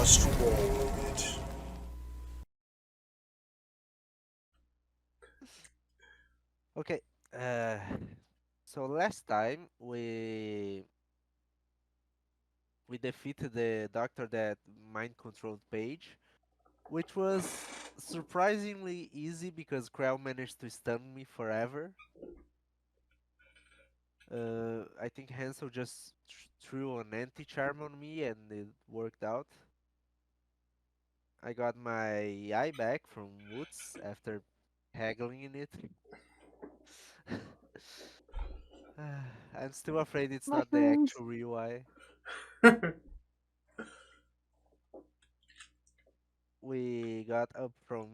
Just roll it. Okay. Uh, so last time we defeated the doctor that mind controlled Paige, which was surprisingly easy because Krell managed to stun me forever. I think Hansel just threw an anti-charm on me and it worked out. I got my eye back from Woods after haggling in it. I'm still afraid it's not the Mushrooms. actual real eye. We got up from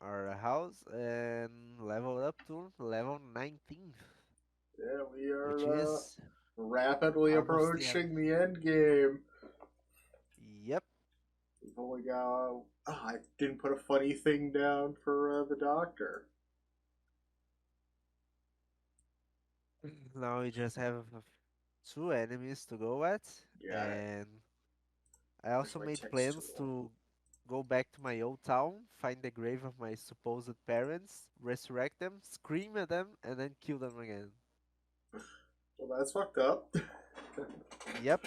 our house and leveled up to level 19, Yeah, we which are is rapidly almost the end. approaching the end game. Yep. We've only got. Oh, I didn't put a funny thing down for the doctor. Now we just have two enemies to go at, Yeah, and I where's also my made text plans tool? to go back to my old town, find the grave of my supposed parents, resurrect them, scream at them, and then kill them again. Well, that's fucked up. Yep.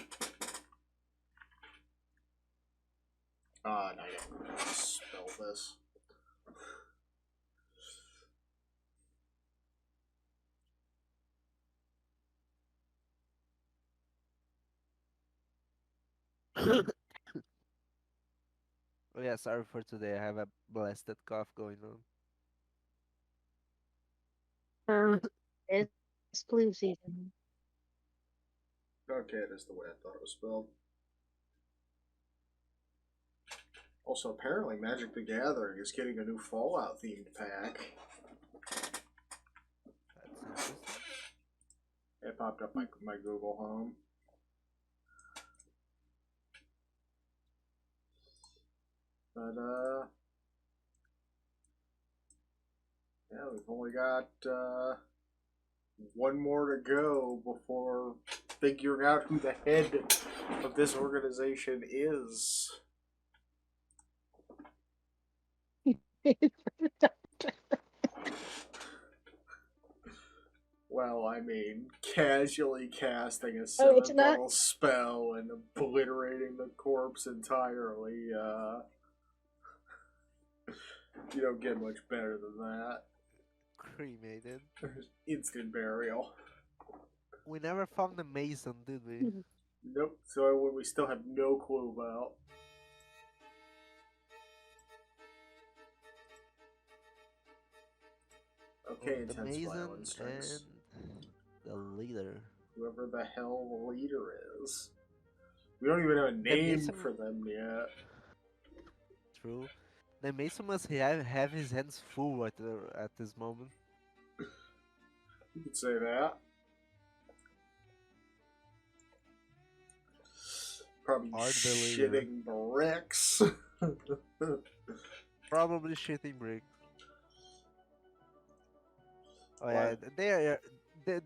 Now I gotta spell this. Oh yeah, sorry for today. I have a blasted cough going on. It's flu season. Okay, it is the way I thought it was spelled. Also, apparently, Magic the Gathering is getting a new Fallout themed pack. That's interesting. It popped up my Google Home. But, yeah, we've only got, one more to go before figuring out who the head of this organization is. Well, I mean, casually casting a Oh, it's 7th not. level spell and obliterating the corpse entirely, you don't get much better than that. Cremated. Instant burial. We never found the Mason, did we? Nope, so one we still have no clue about. Okay, The intense Mason violence and strikes. the leader. Whoever the hell the leader is. We don't even have a The name Mason, for them yet. true. The Mason must have his hands full at this moment. You could say that. Probably Or the leader. shitting bricks. Probably shitting brick. Oh yeah, What? they are.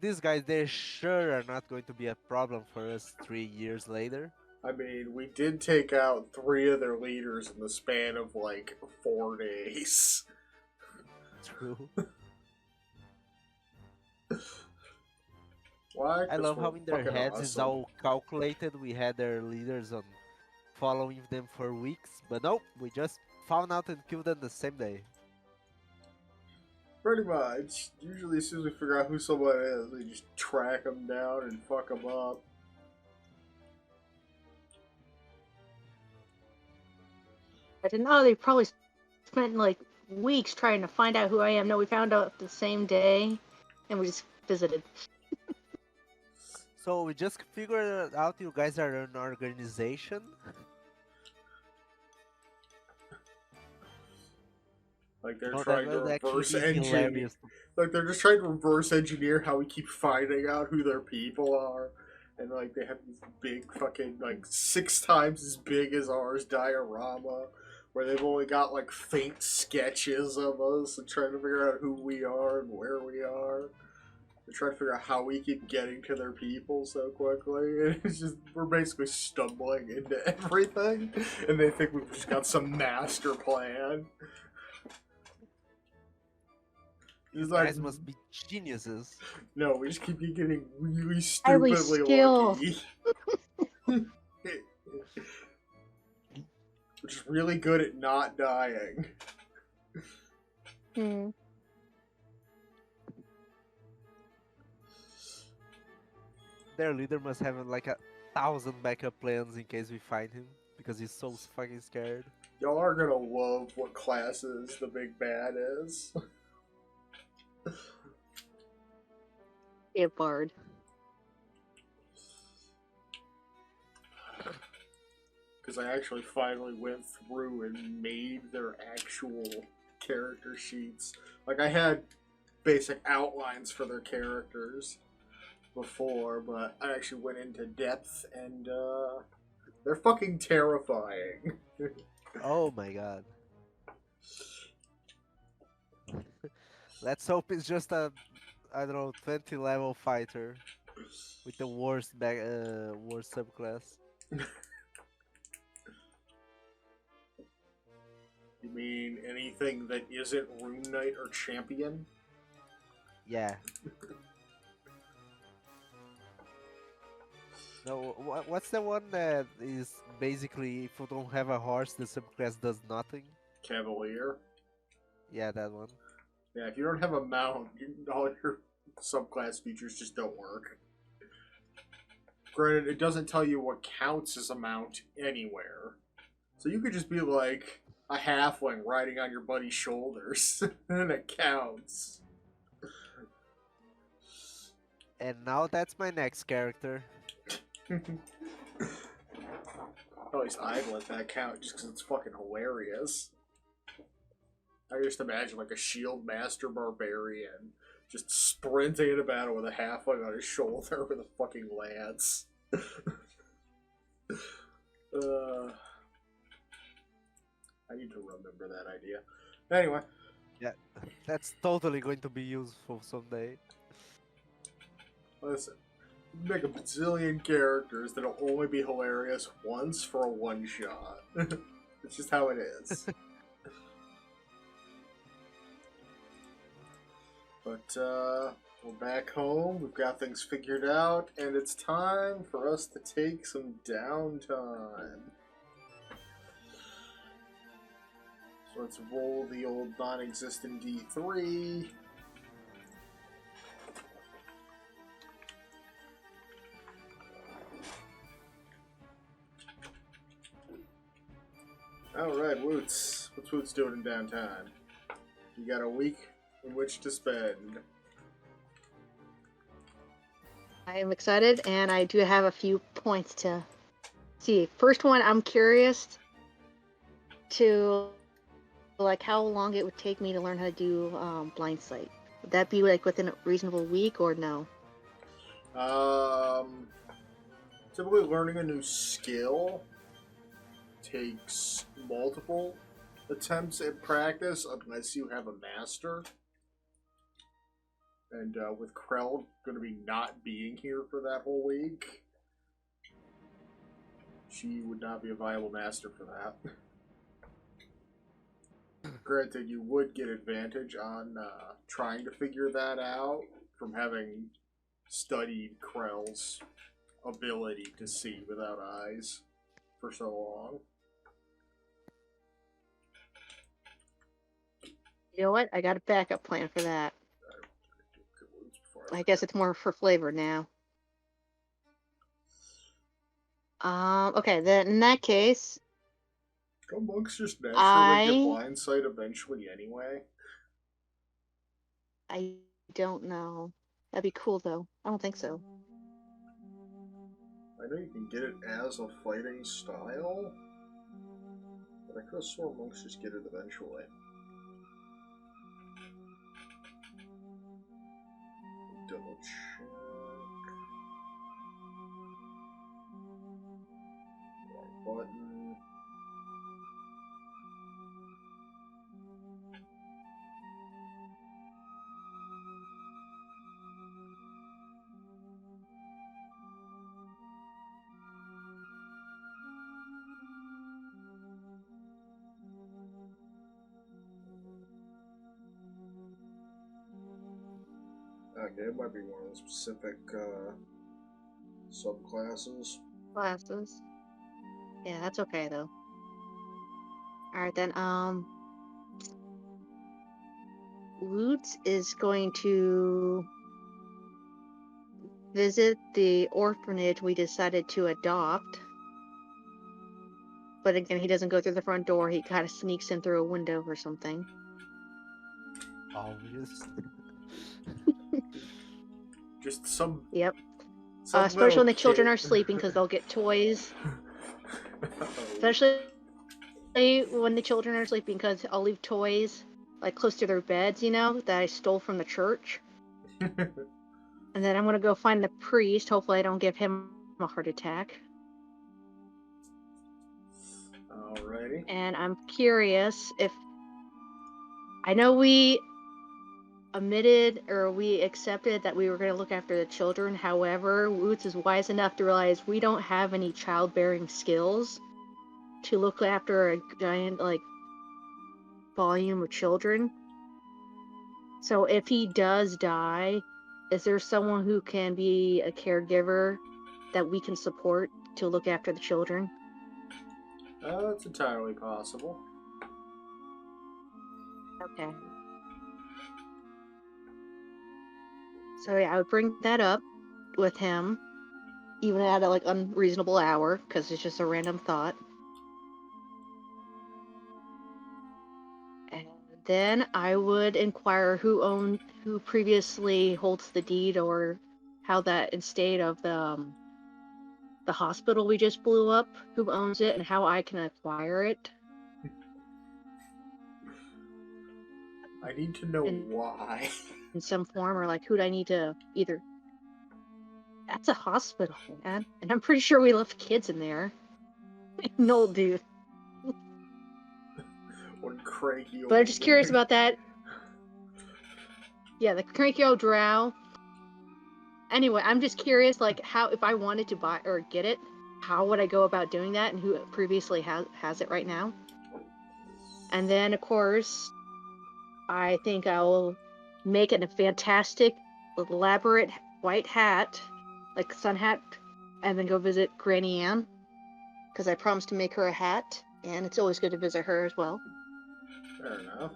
These guys, they sure are not going to be a problem for us 3 years later. I mean, we did take out 3 of their leaders in the span of like 4 days. True. Why? I Because love we're how in their fucking heads it's awesome. all calculated. We had their leaders on following them for weeks, but nope, we just found out and killed them the same day. Pretty much. Usually, as soon as we figure out who someone is, we just track them down and fuck them up. I didn't know they probably spent like weeks trying to find out who I am. No, we found out the same day, and we just visited. So we just figured out you guys are an organization. Like they're Oh, that trying to would actually reverse be engineer. hilarious. Like they're just trying to reverse engineer how we keep finding out who their people are, and like they have these big fucking like 6 times as big as ours diorama, where they've only got like faint sketches of us and trying to figure out who we are and where we are. They're trying to figure out how we keep getting to their people so quickly. And it's just, we're basically stumbling into everything. And they think we've just got some master plan. It's You like, guys must be geniuses. no, we just keep getting really Highly stupidly skilled. lucky. We're just really good at not dying. Hmm. Their leader must have like 1,000 backup plans in case we find him, because he's so fucking scared. Y'all are gonna love what classes the big bad is. Be a bard. Because I actually finally went through and made their actual character sheets. Like, I had basic outlines for their characters before, but I actually went into depth, and they're fucking terrifying. Oh my god. Let's hope it's just a, I don't know, 20 level fighter with the worst worst subclass. You mean anything that isn't Rune Knight or Champion? Yeah. No, what's the one that is basically if you don't have a horse, the subclass does nothing? Cavalier? Yeah, that one. Yeah, if you don't have a mount, all your subclass features just don't work. Granted, it doesn't tell you what counts as a mount anywhere. So you could just be like a halfling riding on your buddy's shoulders, and it counts. And now that's my next character. At least I'd let that count just because it's fucking hilarious. I just imagine like a shield master barbarian just sprinting into battle with a halfling on his shoulder with a fucking lance. I need to remember that idea. Anyway. Yeah, that's totally going to be useful someday. Listen, make a bazillion characters that'll only be hilarious once for a one shot. It's just how it is. But we're back home, we've got things figured out, and it's time for us to take some downtime. So let's roll the old non-existent D3. Alright, Woots. What's Woots doing in downtime? You got a week in which to spend. I am excited, and I do have a few points to see. First one, I'm curious to like how long it would take me to learn how to do blind sight. Would that be like within a reasonable week or no? Typically learning a new skill takes multiple attempts at practice unless you have a master. And with Krell going to be not being here for that whole week, she would not be a viable master for that. Granted, you would get advantage on trying to figure that out from having studied Krell's ability to see without eyes for so long. You know what? I got a backup plan for that. I guess it's more for flavor now. Okay, then in that case, Don't monks just naturally get I blind sight eventually anyway? I don't know. That'd be cool though. I don't think so. I know you can get it as a fighting style, but I could have sworn monks just get it eventually. Double check. Wrong button. Okay, it might be one of the specific subclasses. Glasses. Yeah, that's okay though. All right then. Lutz is going to visit the orphanage we decided to adopt. But again, he doesn't go through the front door. He kind of sneaks in through a window or something. Obvious. Just some. Yep. Some Especially little when the children kid. are sleeping, because they'll get toys. Oh. Especially when the children are sleeping, because I'll leave toys like close to their beds, that I stole from the church. And then I'm gonna go find the priest. Hopefully, I don't give him a heart attack. Alrighty. And I'm curious if I know we accepted that we were going to look after the children. However, Woots is wise enough to realize we don't have any childbearing skills to look after a giant volume of children. So if he does die, is there someone who can be a caregiver that we can support to look after the children? That's entirely possible. Okay. So yeah, I would bring that up with him, even at a unreasonable hour, because it's just a random thought. And then I would inquire who previously holds the deed, or how that estate of the hospital we just blew up, who owns it, and how I can acquire it. I need to know in, why. in some form, or who'd I need to either. That's a hospital, man, and I'm pretty sure we left kids in there. No, dude. One cranky old But I'm just curious man. about that. Yeah, the cranky old drow. Anyway, I'm just curious, how, if I wanted to buy or get it, how would I go about doing that, and who previously has it right now? And then, of course, I think I'll make it a fantastic, elaborate white hat, like sun hat, and then go visit Granny Ann, because I promised to make her a hat, and it's always good to visit her as well. Fair enough.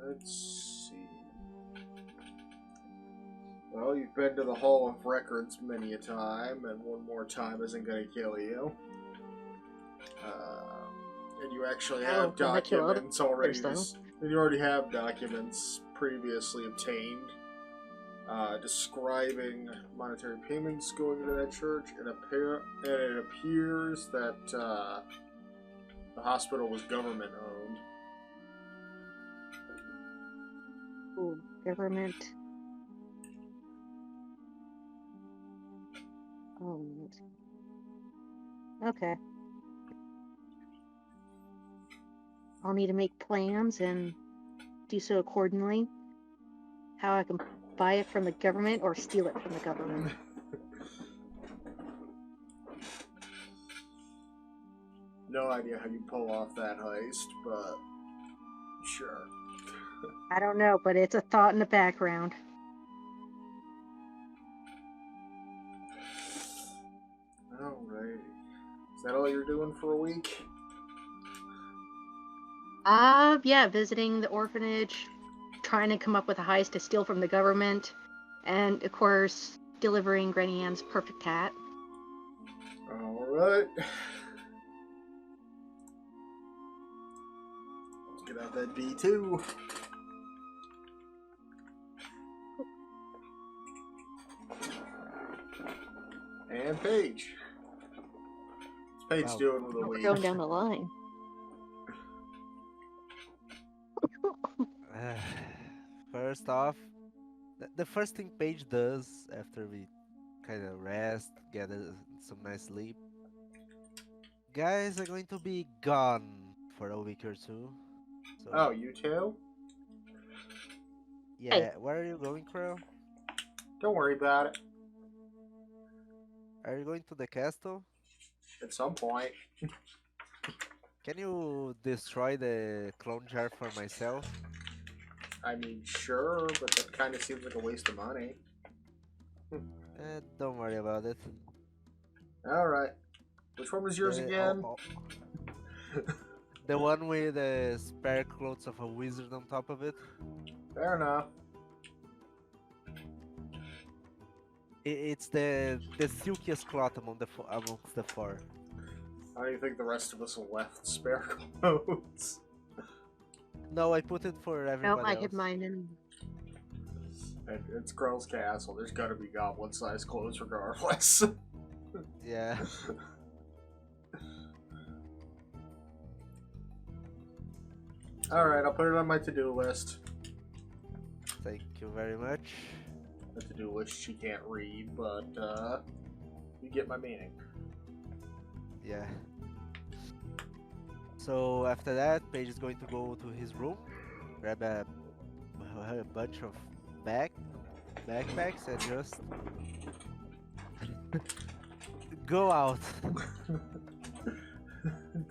Let's see. Well, you've been to the Hall of Records many a time, and one more time isn't going to kill you. And you actually have documents already. And you already have documents previously obtained describing monetary payments going into that church. And it appears that the hospital was government owned. Ooh, government. Oh, okay. I'll need to make plans and do so accordingly. How I can buy it from the government or steal it from the government. No idea how you pull off that heist, but sure. I don't know, but it's a thought in the background. Alright. Is that all you're doing for a week? Yeah, visiting the orphanage, trying to come up with a heist to steal from the government, and of course, delivering Granny Ann's perfect hat. Alright. Let's get out that D2. And Paige. What's Paige Wow. doing with a We're week? going down the line. First off, the first thing Paige does after we kind of rest, get some nice sleep. Guys are going to be gone for a week or two. So Oh, you too? yeah, where are you going, Crow? Don't worry about it. Are you going to the castle? At some point. Can you destroy the clone jar for myself? I mean, sure, but that kind of seems like a waste of money. Don't worry about it. Alright. Which one was yours The, again? the one with the spare clothes of a wizard on top of it. Fair enough. It's the silkiest cloth amongst the four. How do you think the rest of us left spare clothes? No, I put it for No, everybody I else. hid mine in. And it's Grell's Castle. There's gotta be goblin-sized clothes regardless. Yeah. Alright, I'll put it on my to-do list. Thank you very much. The to-do list she can't read, but, you get my meaning. Yeah. So after that, Paige is going to go to his room, grab a bunch of backpacks and just go out.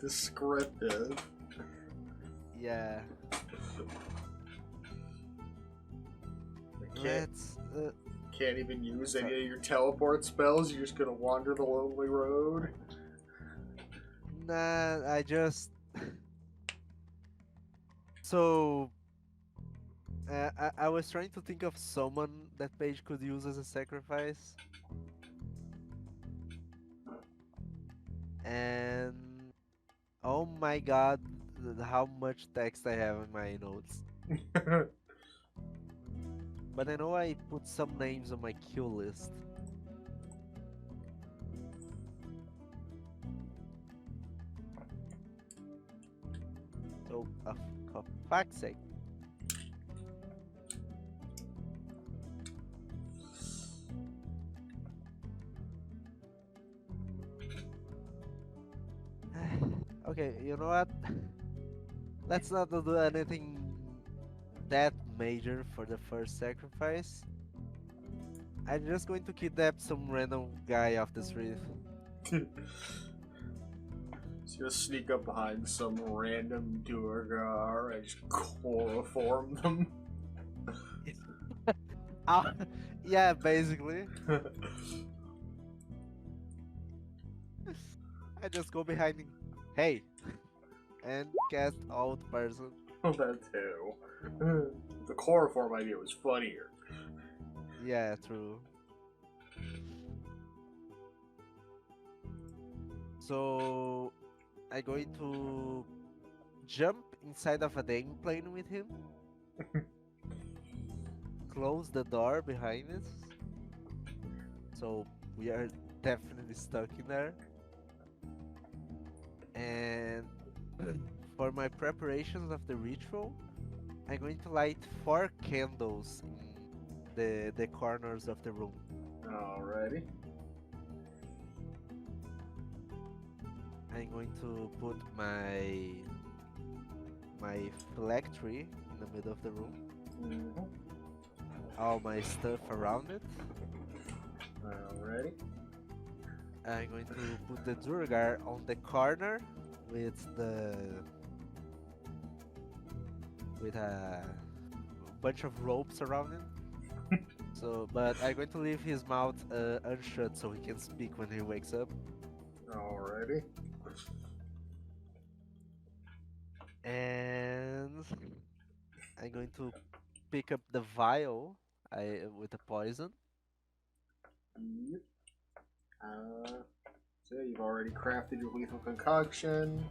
Descriptive. Yeah. Can't, Let's. can't even use any of your teleport spells, you're just gonna wander the lonely road. Nah, I just. So. I was trying to think of someone that Paige could use as a sacrifice. And. Oh my god, how much text I have in my notes. But I know I put some names on my queue list. So, for fuck's sake. Okay, you know what? Let's not do anything that major for the first sacrifice. I'm just going to kidnap some random guy off the street. So you'll sneak up behind some random Duergar and just chloroform them. Yeah, basically. I just go behind him. Hey! And cast out person. Oh, that too. The chloroform idea was funnier. Yeah, true. So I'm going to jump inside of a dang plane with him. Close the door behind us. So we are definitely stuck in there. And for my preparations of the ritual, I'm going to light 4 candles in the corners of the room. Alrighty. I'm going to put my phylactery in the middle of the room. Mm-hmm. All my stuff around it. Alrighty. I'm going to put the Durgar on the corner with a bunch of ropes around him. So, but I'm going to leave his mouth unshut so he can speak when he wakes up. Alrighty. And I'm going to pick up the vial with the poison. Yep. So you've already crafted your lethal concoction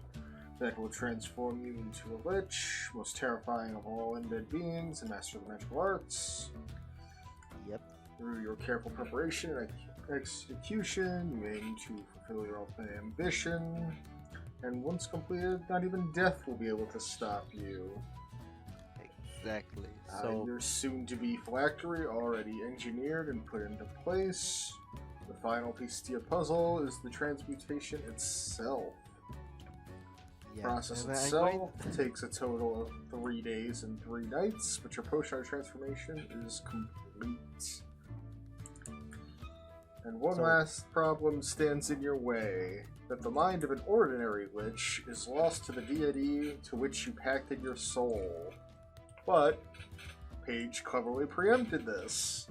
that will transform you into a lich, most terrifying of all undead beings, and master of the magical arts. Yep. Through your careful preparation and execution, you aim to fulfill your ultimate ambition, and once completed, not even death will be able to stop you. Exactly. So Your soon-to-be phylactery already engineered and put into place. The final piece to your puzzle is the transmutation itself. The yeah. process And I'm itself takes a total of 3 days and 3 nights, but your potion transformation is complete. And one So- last problem stands in your way. That the mind of an ordinary lich is lost to the deity to which you pacted your soul. But Page cleverly preempted this,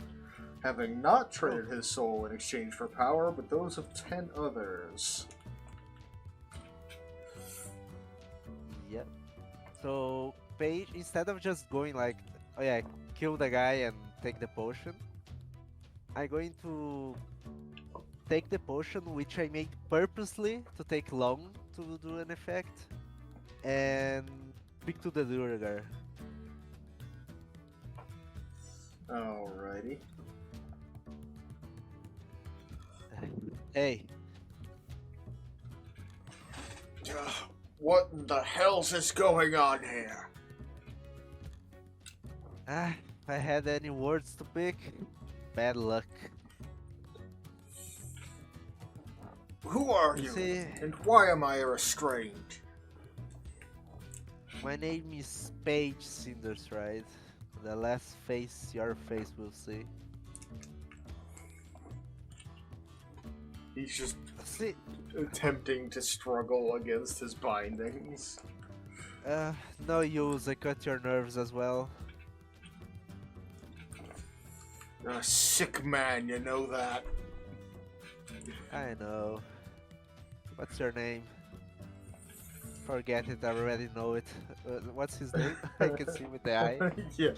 having not Oh, traded his soul in exchange for power, but those of 10 others. yep. So Paige, instead of just going like, oh yeah, kill the guy and take the potion, I'm going to take the potion which I made purposely to take long to do an effect, and speak to the Durgar. Alrighty. Hey, Ugh, what in the hell's is going on here? if I had any words to pick, bad luck. Who are You you? see, And why am I restrained? my name is Paige Cinders, right? The last face your face will see. He's just See, attempting to struggle against his bindings. no use, I cut your nerves as well. You're a sick man, you know that. I know. What's your name? Forget it, I already know it. What's his name? I can see with the eye. Yeah.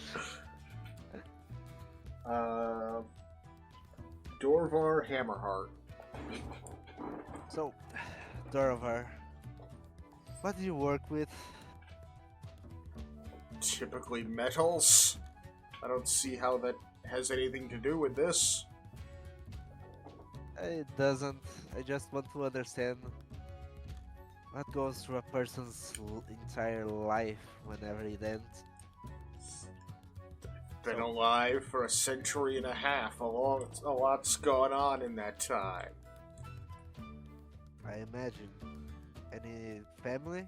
Dorvar Hammerheart. So, Dorovar, what do you work with? Typically metals. I don't see how that has anything to do with this. It doesn't. I just want to understand what goes through a person's entire life whenever it ends. Been So- alive for a century and a half. A lot's gone on in that time. I imagine. Any family?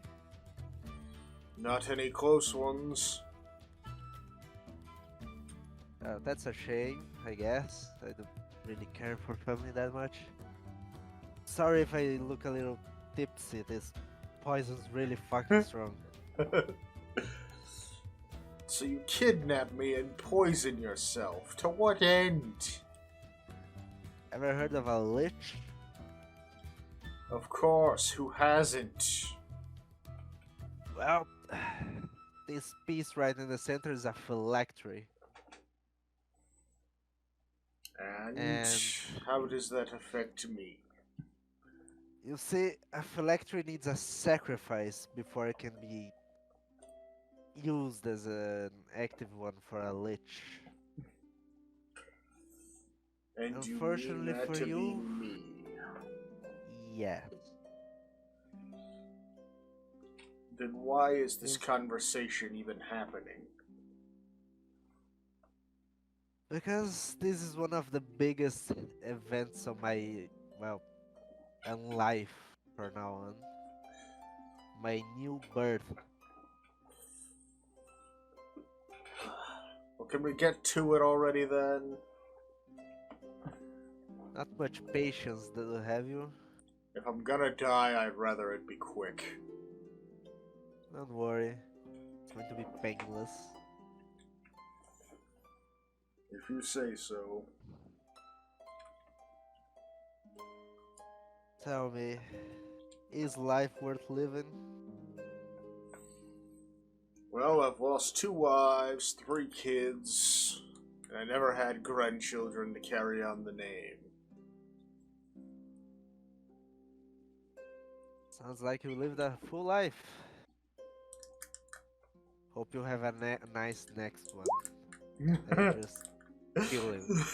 Not any close ones. That's a shame, I guess. I don't really care for family that much. Sorry if I look a little tipsy. This poison's really fucking strong. So you kidnap me and poison yourself. To what end? Ever heard of a lich? Of course, who hasn't? Well, this piece right in the center is a phylactery. And how does that affect me? You see, a phylactery needs a sacrifice before it can be used as an active one for a lich. And you mean Unfortunately that for to you- be me? Yeah. Then why is this Yes. conversation even happening? Because this is one of the biggest events of my, well, and life from now on. My new birth. Well, can we get to it already then? Not much patience, do have you? If I'm gonna die, I'd rather it be quick. Don't worry. It's going to be painless. If you say so. Tell me, is life worth living? Well, I've lost 2 wives, 3 kids, and I never had grandchildren to carry on the name. Sounds like you lived a full life. Hope you have a nice next one. And just kill him.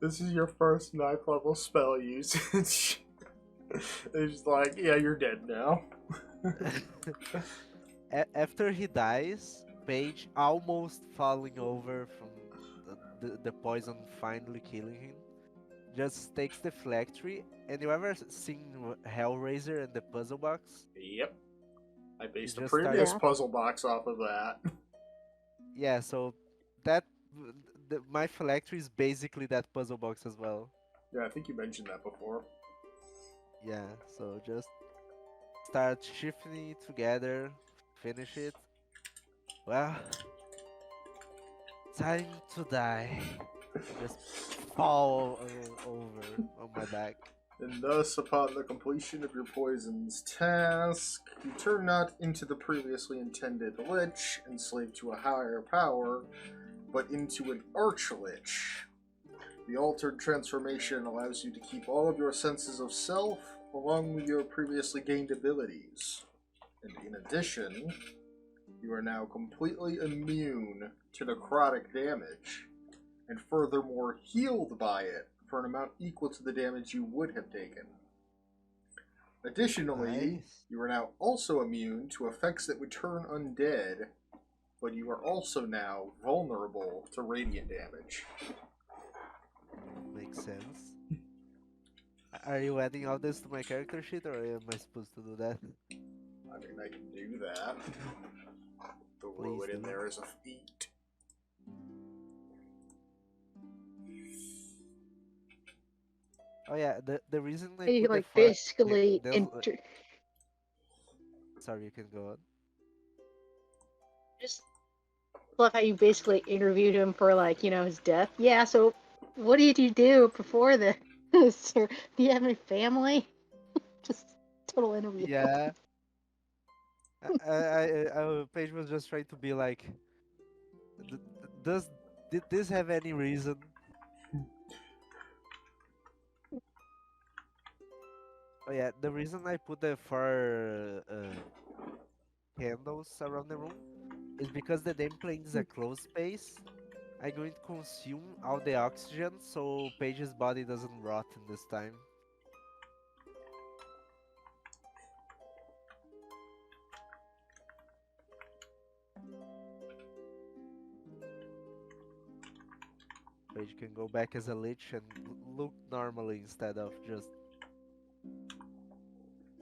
This is your first 9th level spell usage. It's like, yeah, you're dead now. After he dies, Paige almost falling over from the poison finally killing him, just takes the phylactery. And you ever seen Hellraiser and the puzzle box? Yep. I based a just previous started- puzzle box off of that. Yeah, so that my phylactery is basically that puzzle box as well. Yeah, I think you mentioned that before. Yeah, so just start shifting it together, finish it, Well, time to die. I just fall over on my back. And thus, upon the completion of your poison's task, you turn not into the previously intended lich, enslaved to a higher power, but into an arch-lich. The altered transformation allows you to keep all of your senses of self, along with your previously gained abilities. And in addition, you are now completely immune to necrotic damage, and furthermore healed by it for an amount equal to the damage you would have taken. Additionally, Nice. you are now also immune to effects that would turn undead, but you are also now vulnerable to radiant damage. Makes sense. Are you adding all this to my character sheet, or am I supposed to do that? I mean, I can do that. Throw Please it in do. there as a feat. Oh yeah, the reason I You put the like fire. basically Sorry, you can go on. just love how you basically interviewed him for like, you know, his death. Yeah, so what did you do before this? Or do you have any family? Just total interview. Yeah. Paige was just trying to be like, "D- does did this have any reason?" Oh yeah, the reason I put the four candles around the room is because the game plane is a closed space. I'm going to consume all the oxygen so Paige's body doesn't rot in this time. Paige can go back as a lich and look normally instead of just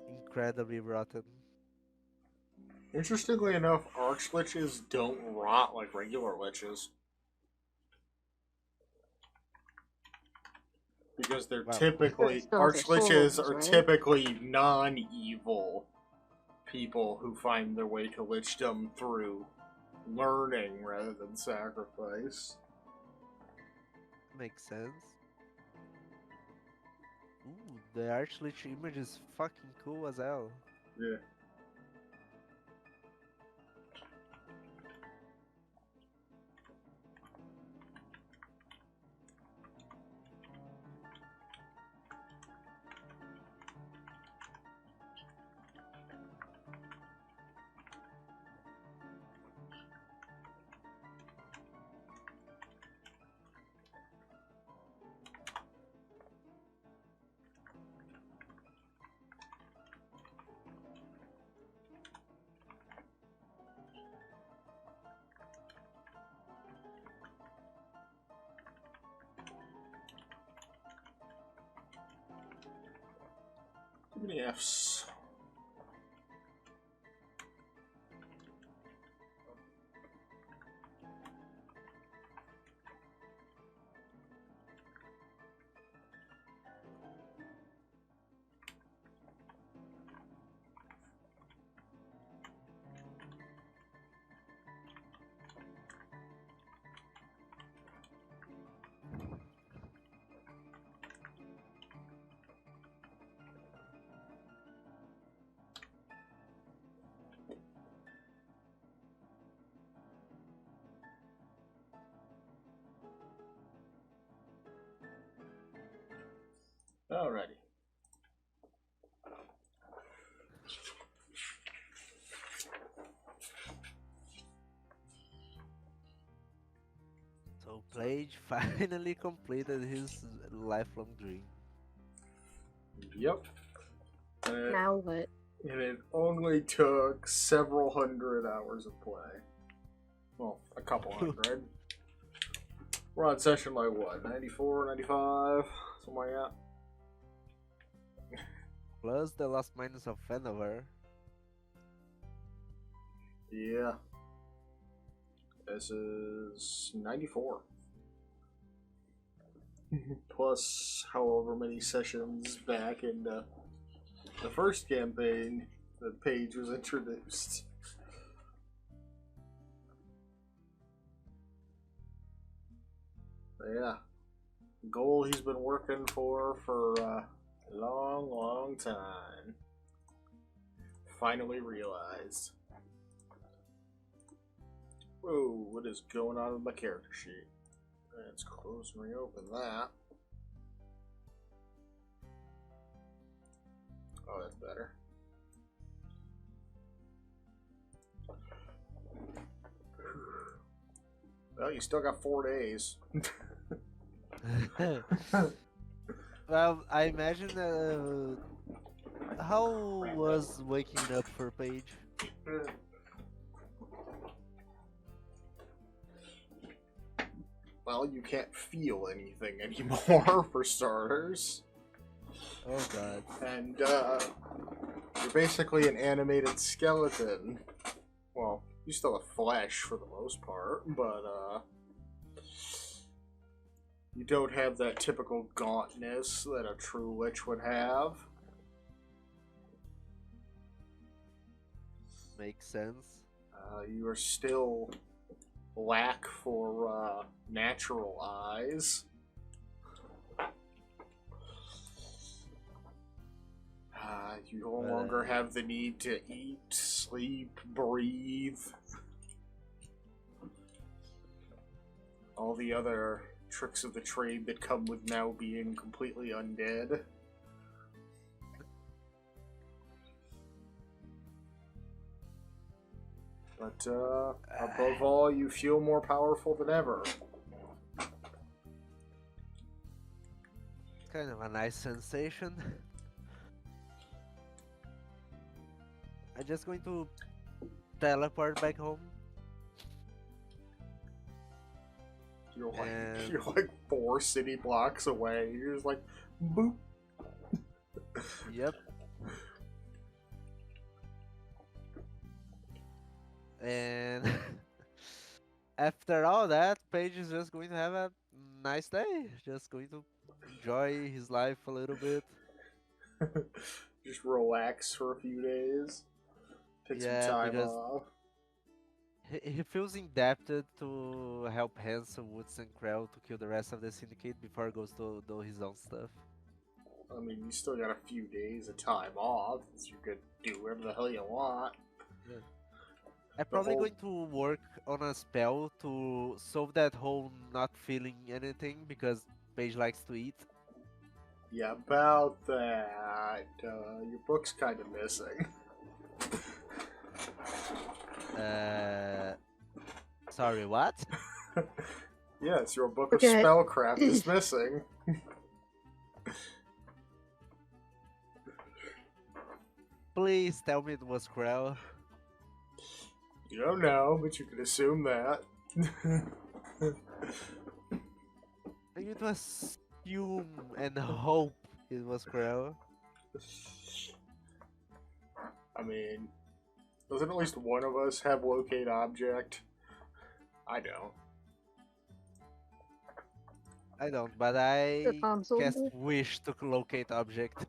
incredibly rotten. Interestingly enough, arch-liches don't rot like regular liches. Because they're Wow. typically Those are arch-liches souls, are right? typically non-evil people who find their way to lichdom through learning rather than sacrifice. Makes sense. Ooh, the Archlich image is fucking cool as hell. Yeah. Too many Fs. Alrighty. So Plage finally completed his lifelong dream. Yep. And Now what? it only took several hundred hours of play. Well, a couple hundred. We're on session like what, 94, 95? Something like that. Plus the last minus of Fenover. Yeah. This is 94. Plus however many sessions back in the first campaign the page was introduced. Yeah, goal he's been working for a long, long time. Finally realized. Whoa, what is going on with my character sheet? Let's close and reopen that. Oh, that's better. Well, you still got 4 days. Well, I imagine how was waking up for Paige? Well, you can't feel anything anymore, for starters. Oh god. And, you're basically an animated skeleton. Well, you still have flesh for the most part, but, you don't have that typical gauntness that a true lich would have. Makes sense. You are still lack for natural eyes. You no longer have the need to eat, sleep, breathe. All the other tricks of the trade that come with now being completely undead. But above all, you feel more powerful than ever. Kind of a nice sensation. I'm just going to teleport back home. You're like 4 city blocks away. You're just like, boop. Yep. And after all that, Paige is just going to have a nice day. Just going to enjoy his life a little bit. Just relax for a few days. Take some time because off. he feels indebted to help Hansel, Woods, and Krell to kill the rest of the syndicate before he goes to do his own stuff. I mean, you still got a few days of time off, so you could do whatever the hell you want. Yeah. I'm probably going to work on a spell to solve that whole not feeling anything because Paige likes to eat. Yeah, about that. Your book's kind of missing. Sorry, what? Yes, your book of spellcraft is missing. Please tell me it was Krell. You don't know, but you can assume that. I need to assume and hope it was Krell. I mean, doesn't at least one of us have locate object? I don't. I don't, but I cast wish to locate object.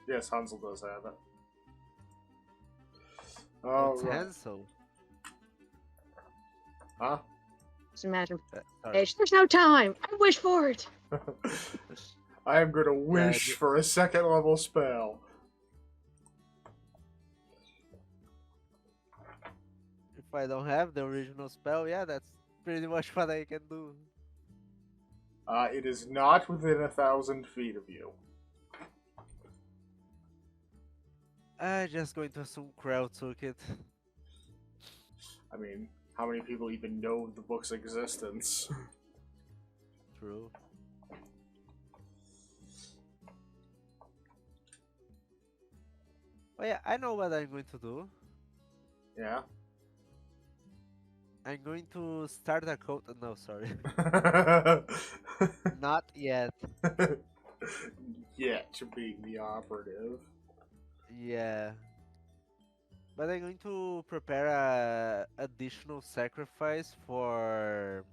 Yes, Hansel does have it. What's Hansel? Huh? Just imagine. There's no time. I wish for it. I am gonna wish for a 2nd level spell. If I don't have the original spell, yeah, that's pretty much what I can do. It is not within 1,000 feet of you. I'm just going to assume Krell took it. I mean, how many people even know the book's existence? True. Oh yeah, I know what I'm going to do. Yeah? I'm going to start a code. No, sorry. Not yet. Yet being the operative. Yeah. But I'm going to prepare a additional sacrifice for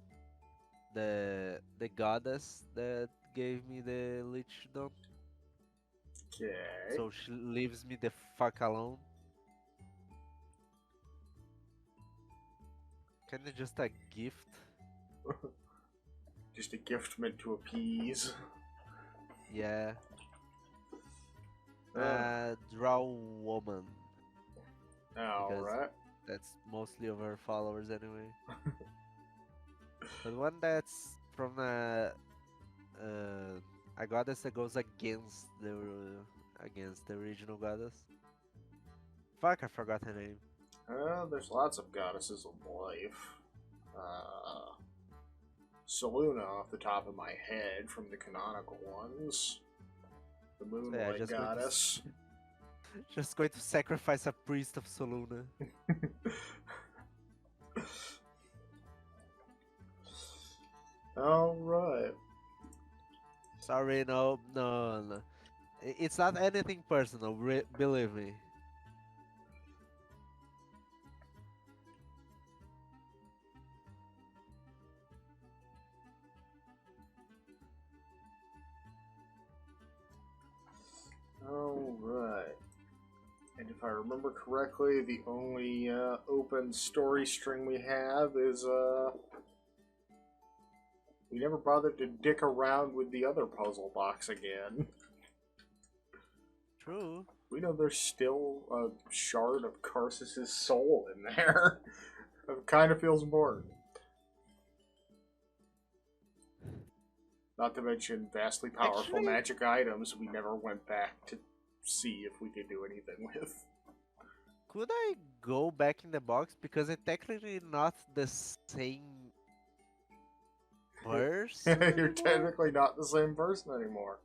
the goddess that gave me the lichdom, Okay. so she leaves me the fuck alone. Kinda just a gift. Just a gift meant to appease. Yeah. Uh, Draw woman, because Alright. that's mostly of her followers anyway. But one that's from a goddess that goes against the original goddess. Fuck, I forgot her name. There's lots of goddesses of life. Saluna off the top of my head from the canonical ones. The Moonlight just going to Goddess. Just going to sacrifice a priest of Soluna. Alright. Sorry, no. It's not anything personal, believe me. Alright. And if I remember correctly, the only open story string we have is we never bothered to dick around with the other puzzle box again. True. We know there's still a shard of Karsus's soul in there. It kind of feels important. Not to mention vastly powerful Actually- magic items we never went back to see if we could do anything with. Could I go back in the box, because it's technically not the same person? You're anymore? technically not the same person anymore.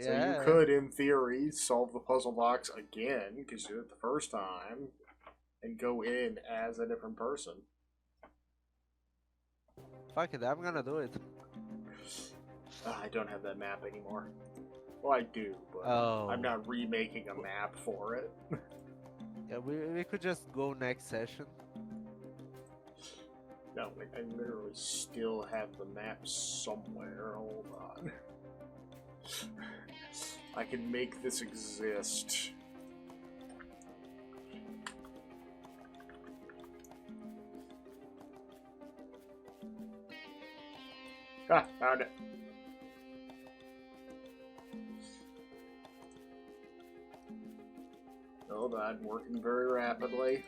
So you Yeah. could, in theory, solve the puzzle box again, because you did it the first time, and go in as a different person. Fuck it, I'm gonna do it. I don't have that map anymore. Well, I do, but Oh. I'm not remaking a map for it. Yeah, we could just go next session. No, I literally still have the map somewhere. Hold on. I can make this exist. Ah, found it. Hold on, working very rapidly.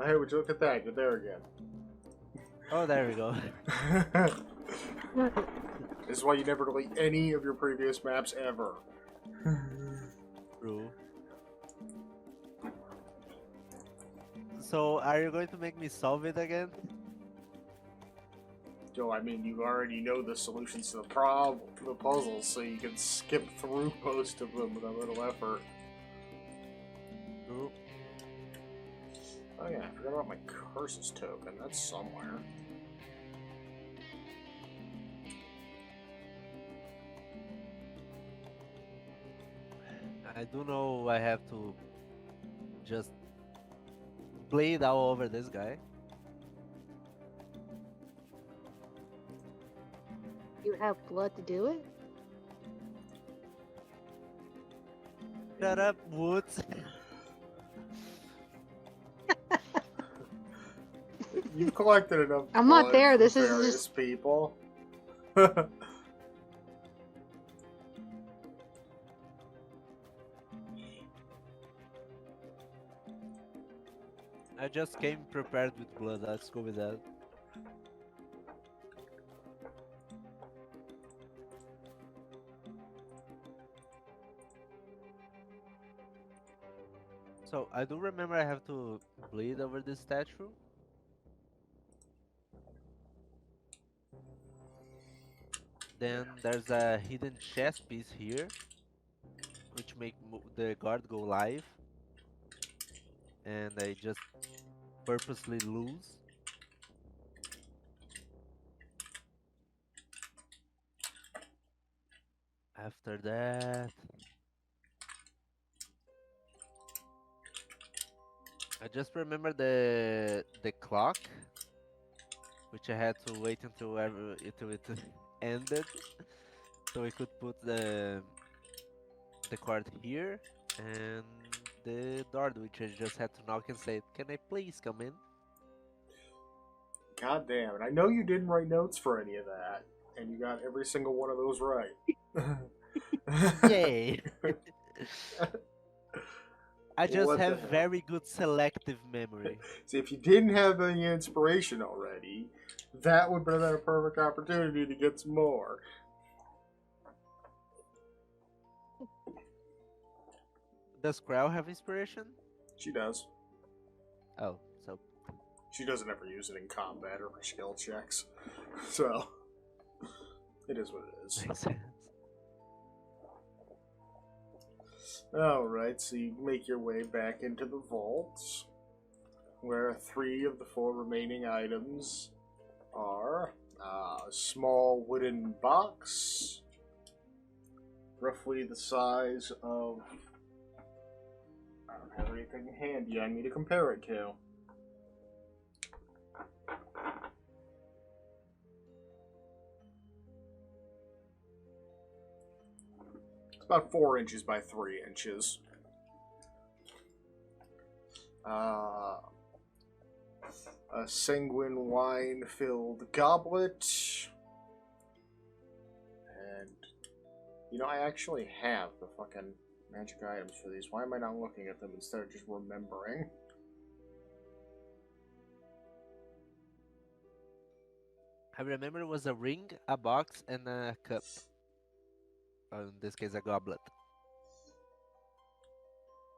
Hey, would you look at that? You're there again. Oh, there we go. This is why you never delete any of your previous maps ever. True. So, are you going to make me solve it again? Joe, I mean, you already know the solutions to the puzzles, so you can skip through most of them with a little effort. True. Oh yeah, I forgot about my curses token. That's somewhere. I do know I have to just bleed all over this guy. You have blood to do it? Shut up, Woods. You've collected enough. I'm not blood there, from this is various just- people. I just came prepared with blood. Let's go with that. So I do remember I have to bleed over this statue. Then there's a hidden chest piece here, which make the guard go live, and I just purposely lose. After that, I just remember the clock, which I had to wait until it ended, so we could put the card here, and the door, which I just had to knock and say, "Can I please come in?" God damn it. I know you didn't write notes for any of that, and you got every single one of those right. Yay! I just What the have hell? very good selective memory. See, if you didn't have any inspiration already, that would have been a perfect opportunity to get some more. Does Crow have inspiration? She does. Oh, so She doesn't ever use it in combat or for skill checks. So, it is what it is. makes sense. Alright, so you make your way back into the vault, where 3 of the 4 remaining items are a small wooden box, roughly the size of... I don't have anything handy I need to compare it to. It's about 4 inches by 3 inches. A sanguine wine-filled goblet. And, you know, I actually have the fucking magic items for these. Why am I not looking at them instead of just remembering? I remember it was a ring, a box, and a cup. In this case, a goblet.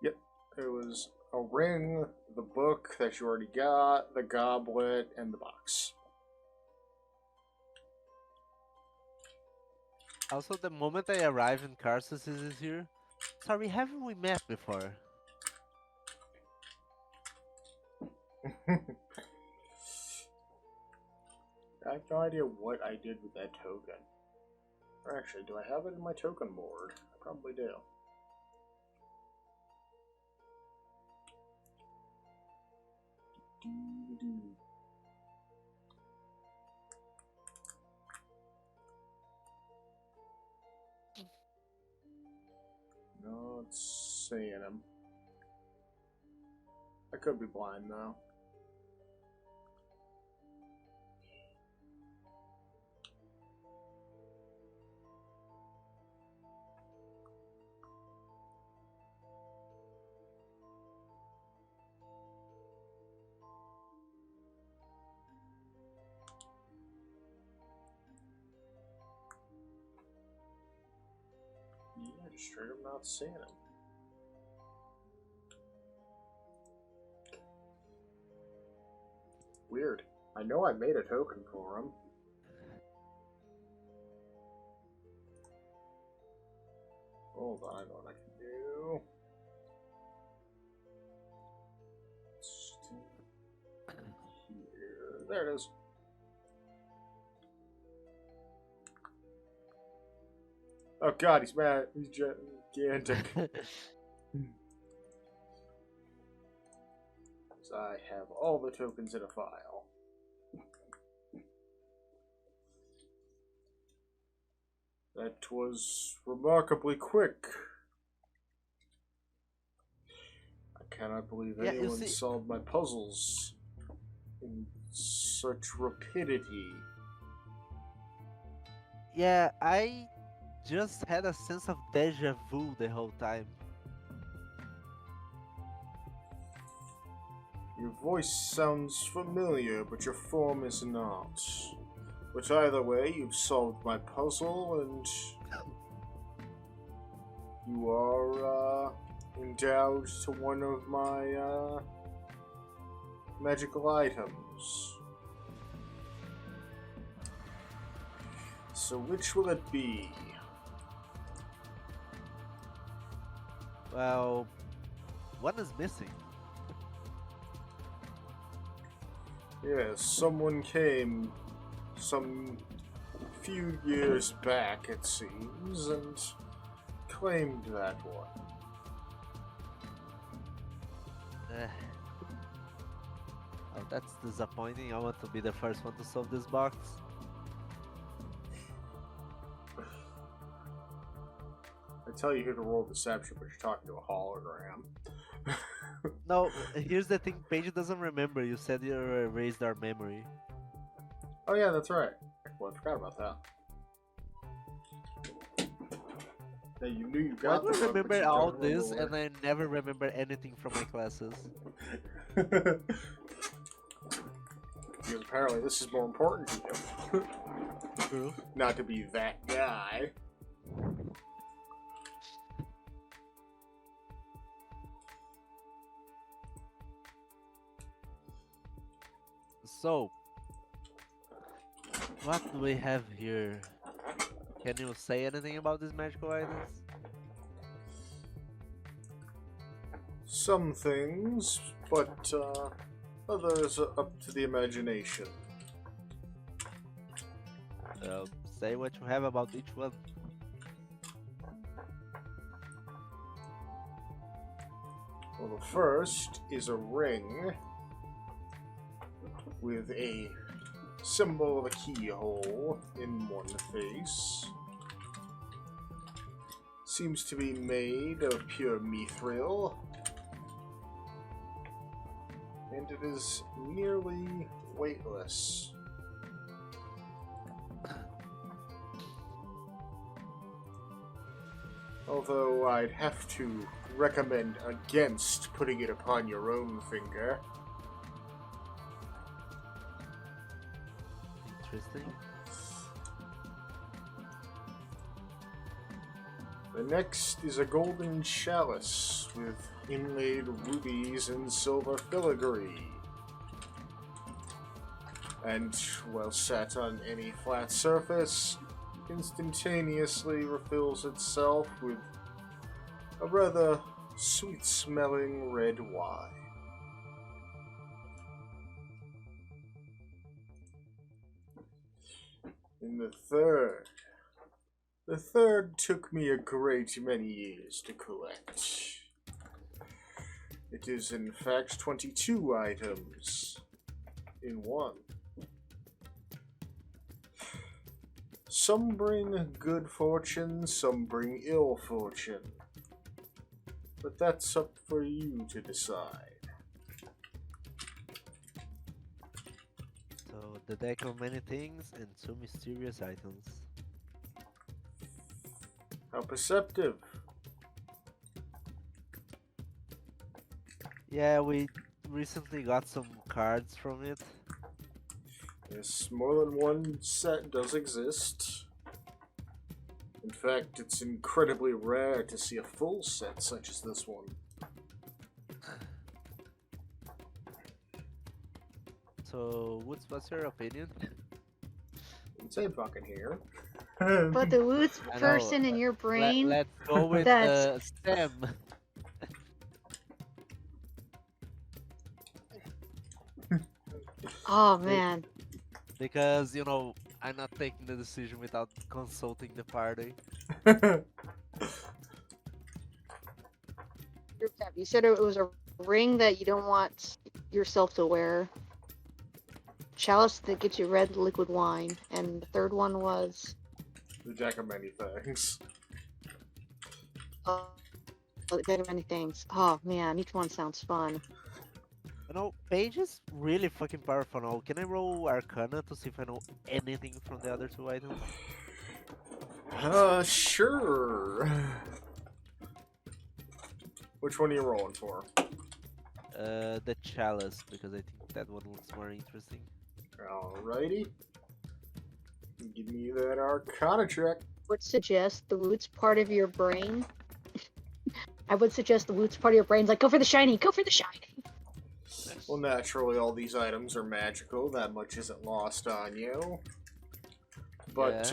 Yep, it was a ring, the book that you already got, the goblet, and the box. Also, the moment I arrive in Karsus is here. Sorry, haven't we met before? I have no idea what I did with that token. Or actually, do I have it in my token board? I probably do. Not seeing him. I could be blind though. Yeah, just straight up not seeing him. Weird. I know I made a token for him. Hold on, I know what I can do. Here. There it is. Oh god, he's mad. He's gigantic. So I have all the tokens in a file. That was remarkably quick. I cannot believe Yeah, you anyone see- solved my puzzles in such rapidity. Yeah, I just had a sense of deja vu the whole time. Your voice sounds familiar, but your form is not. But either way, you've solved my puzzle, and you are endowed to one of my magical items. So which will it be? Well, one is missing. Yes, someone came some few years back, it seems, and claimed that one. Oh, that's disappointing. I want to be the first one to solve this box. I tell you here to roll deception, but you're talking to a hologram. No, here's the thing. Paige doesn't remember. You said you erased our memory. Oh yeah, that's right. Well, I forgot about that. Yeah, you knew you I got the one, but remember you all don't this, remember and I never remember anything from my classes. where. Because apparently this is more important to you. True. Not to be that guy. So, what do we have here? Can you say anything about these magical items? Some things, but others are up to the imagination. Say what you have about each one. Well, the first is a ring with a symbol of a keyhole in one face. Seems to be made of pure mithril. And it is nearly weightless. Although I'd have to recommend against putting it upon your own finger. Interesting. The next is a golden chalice with inlaid rubies and silver filigree. And, while set on any flat surface, instantaneously refills itself with a rather sweet-smelling red wine. And the third took me a great many years to collect. It is in fact 22 items in one. Some bring good fortune, some bring ill fortune. But that's up for you to decide. So, the deck of many things and two mysterious items. How perceptive. Yeah, we recently got some cards from it. Yes, more than one set does exist. In fact, it's incredibly rare to see a full set such as this one. So, what's your opinion? It's ain't fucking here. But the Woods I know, person in your brain, Let's go with That's- Sam. oh man, Because, I'm not taking the decision without consulting the party. you said it was a ring that you don't want yourself to wear. Chalice that gets you red liquid wine, and the third one was The deck of many things. there are many things. Oh man, each one sounds fun. Paige is really fucking powerful now. Can I roll Arcana to see if I know anything from the other two items? Sure. Which one are you rolling for? The chalice, because I think that one looks more interesting. Alrighty. Give me that Arcana check. Would suggest the roots part of your brain. I would suggest the roots part of your brain, like, go for the shiny, go for the shiny. Well, naturally, all these items are magical. That much isn't lost on you. But,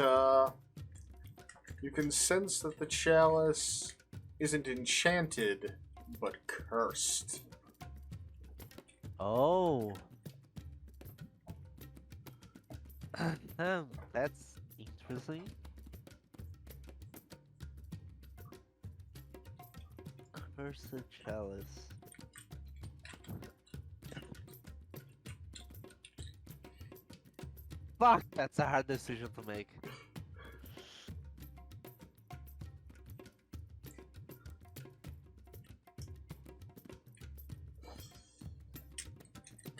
you can sense that the chalice isn't enchanted, but cursed. Oh. That's interesting. Cursed chalice. Fuck, that's a hard decision to make.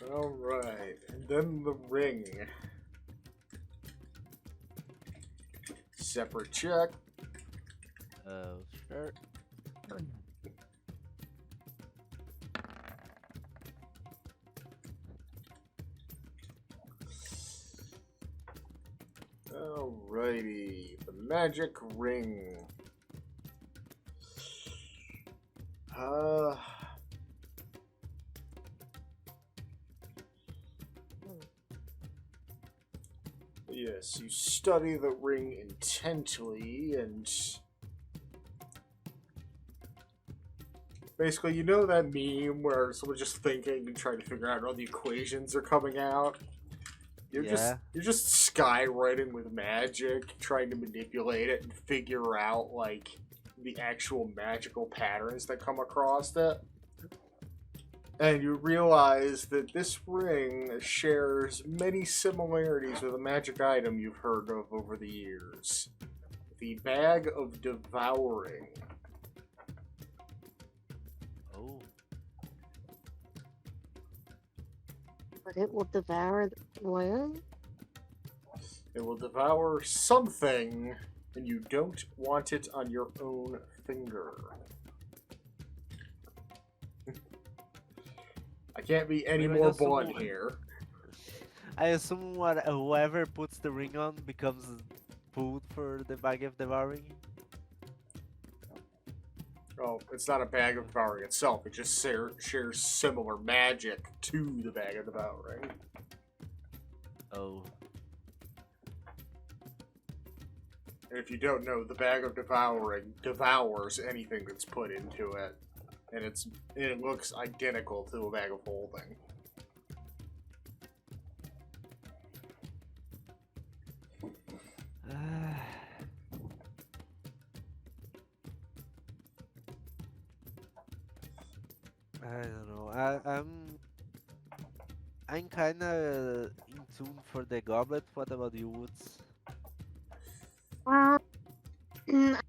Alright, and then the ring. Separate check. Oh, sure. Alrighty, the magic ring. Yes, you study the ring intently, and basically, you know that meme where someone's just thinking and trying to figure out how the equations are coming out? You're just skywriting with magic, trying to manipulate it and figure out like the actual magical patterns that come across it. And you realize that this ring shares many similarities with a magic item you've heard of over the years. The Bag of Devouring. Oh. But it will devour where? It will devour something, and you don't want it on your own finger. I can't be any more blunt here. I assume whoever puts the ring on becomes food for the bag of devouring. Oh, it's not a Bag of Devouring itself. It just shares similar magic to the Bag of Devouring. Oh. And if you don't know, the Bag of Devouring devours anything that's put into it. And it looks identical to a Bag of Holding. I don't know. I'm kind of in tune for the goblet. What about you, Woods? I'm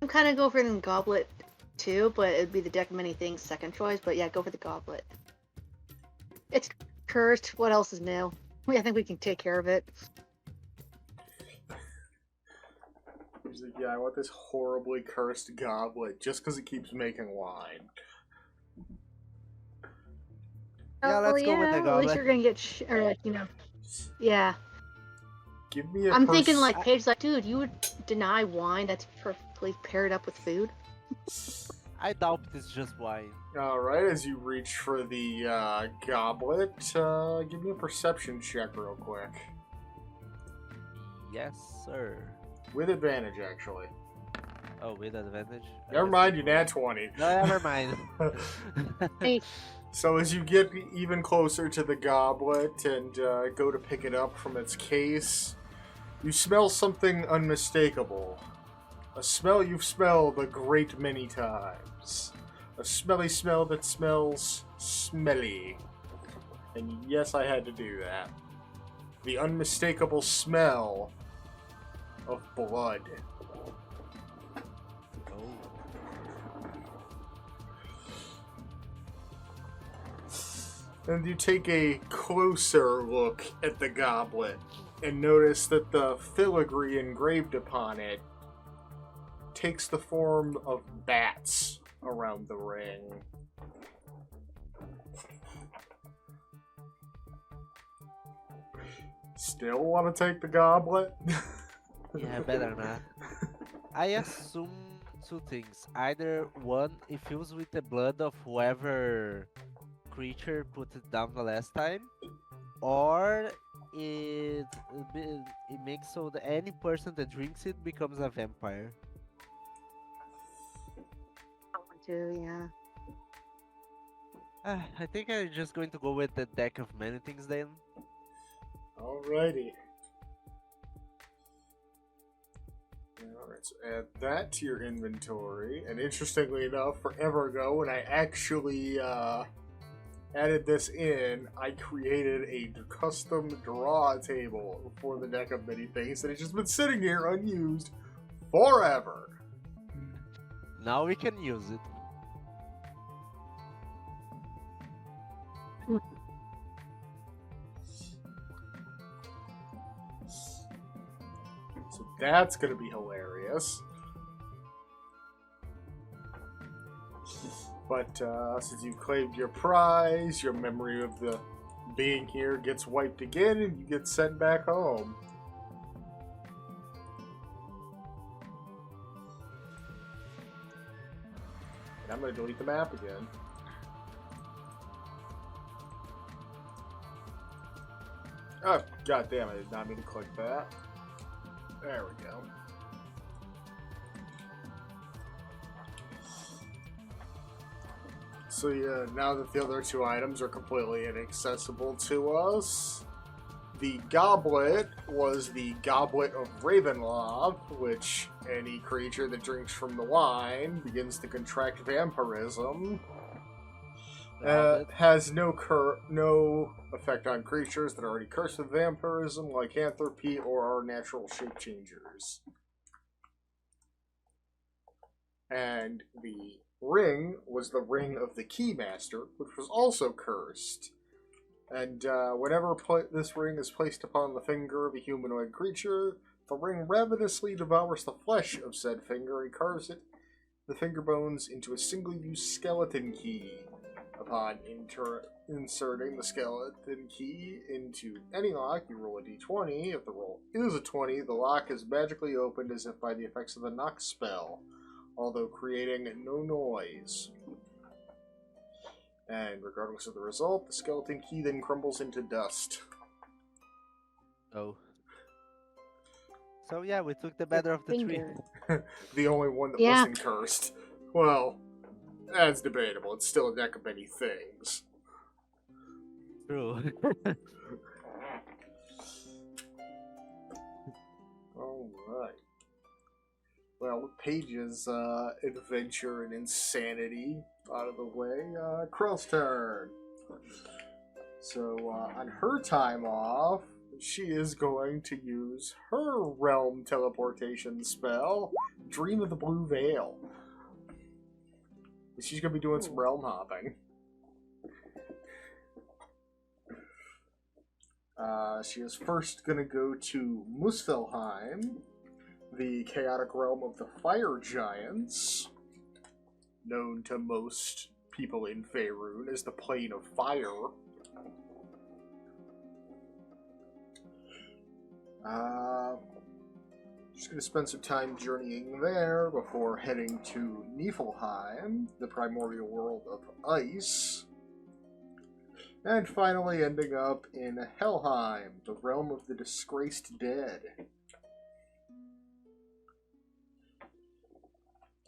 kind of go for the goblet too, but it'd be the deck of many things second choice. But yeah, go for the goblet. It's cursed. What else is new? I think we can take care of it. He's like, yeah, I want this horribly cursed goblet just because it keeps making wine. Yeah, let's go with the At least goblet. you're gonna get, or like, you know, yeah. Give me a I'm thinking like Paige's like, dude, you would deny wine that's perfectly paired up with food. I doubt it's just wine. Alright, as you reach for the goblet, give me a perception check real quick. Yes, sir. With advantage, actually. Oh, with advantage? Never mind, you nat 20. No, never mind. Hey, So as you get even closer to the goblet and go to pick it up from its case, you smell something unmistakable. A smell you've smelled a great many times. A smelly smell that smells smelly. And yes, I had to do that. The unmistakable smell of blood. Oh. And you take a closer look at the goblet and notice that the filigree engraved upon it takes the form of bats around the ring. Still want to take the goblet? Yeah, better not. I assume two things. Either one, it fills with the blood of whoever creature put it down the last time, or it makes so that any person that drinks it becomes a vampire. I want to, yeah. I think I'm just going to go with the deck of many things then. Alrighty. Alright, so add that to your inventory. And interestingly enough, forever ago, when I actually added this in, I created a custom draw table for the deck of many things, and it's just been sitting here unused forever. Now we can use it. So that's gonna be hilarious. But since you've claimed your prize, your memory of the being here gets wiped again, and you get sent back home. And I'm gonna delete the map again. Oh, god damn, I did not mean to click that. There we go. So yeah, now that the other two items are completely inaccessible to us, the goblet was the Goblet of Ravenloft, which any creature that drinks from the wine begins to contract vampirism. Has no effect on creatures that are already cursed with vampirism, lycanthropy, or are natural shape changers. And the ring was the Ring of the Keymaster, which was also cursed. And whenever this ring is placed upon the finger of a humanoid creature, the ring ravenously devours the flesh of said finger and carves the finger bones into a single-use skeleton key. Upon inserting the skeleton key into any lock, you roll a d20. If the roll is a 20, the lock is magically opened as if by the effects of a knock spell, although creating no noise. And regardless of the result, the skeleton key then crumbles into dust. Oh. So yeah, we took the better of the three. Finger. The only one that Yeah. wasn't cursed. Well, that's debatable. It's still a deck of many things. True. Alright. Well, with Paige's adventure and insanity out of the way, Krell's turn. So, on her time off, she is going to use her realm teleportation spell, Dream of the Blue Veil. She's going to be doing some realm hopping. She is first going to go to Muspelheim, the chaotic realm of the Fire Giants, known to most people in Faerun as the Plane of Fire. Just going to spend some time journeying there before heading to Niflheim, the primordial world of ice. And finally ending up in Helheim, the realm of the disgraced dead.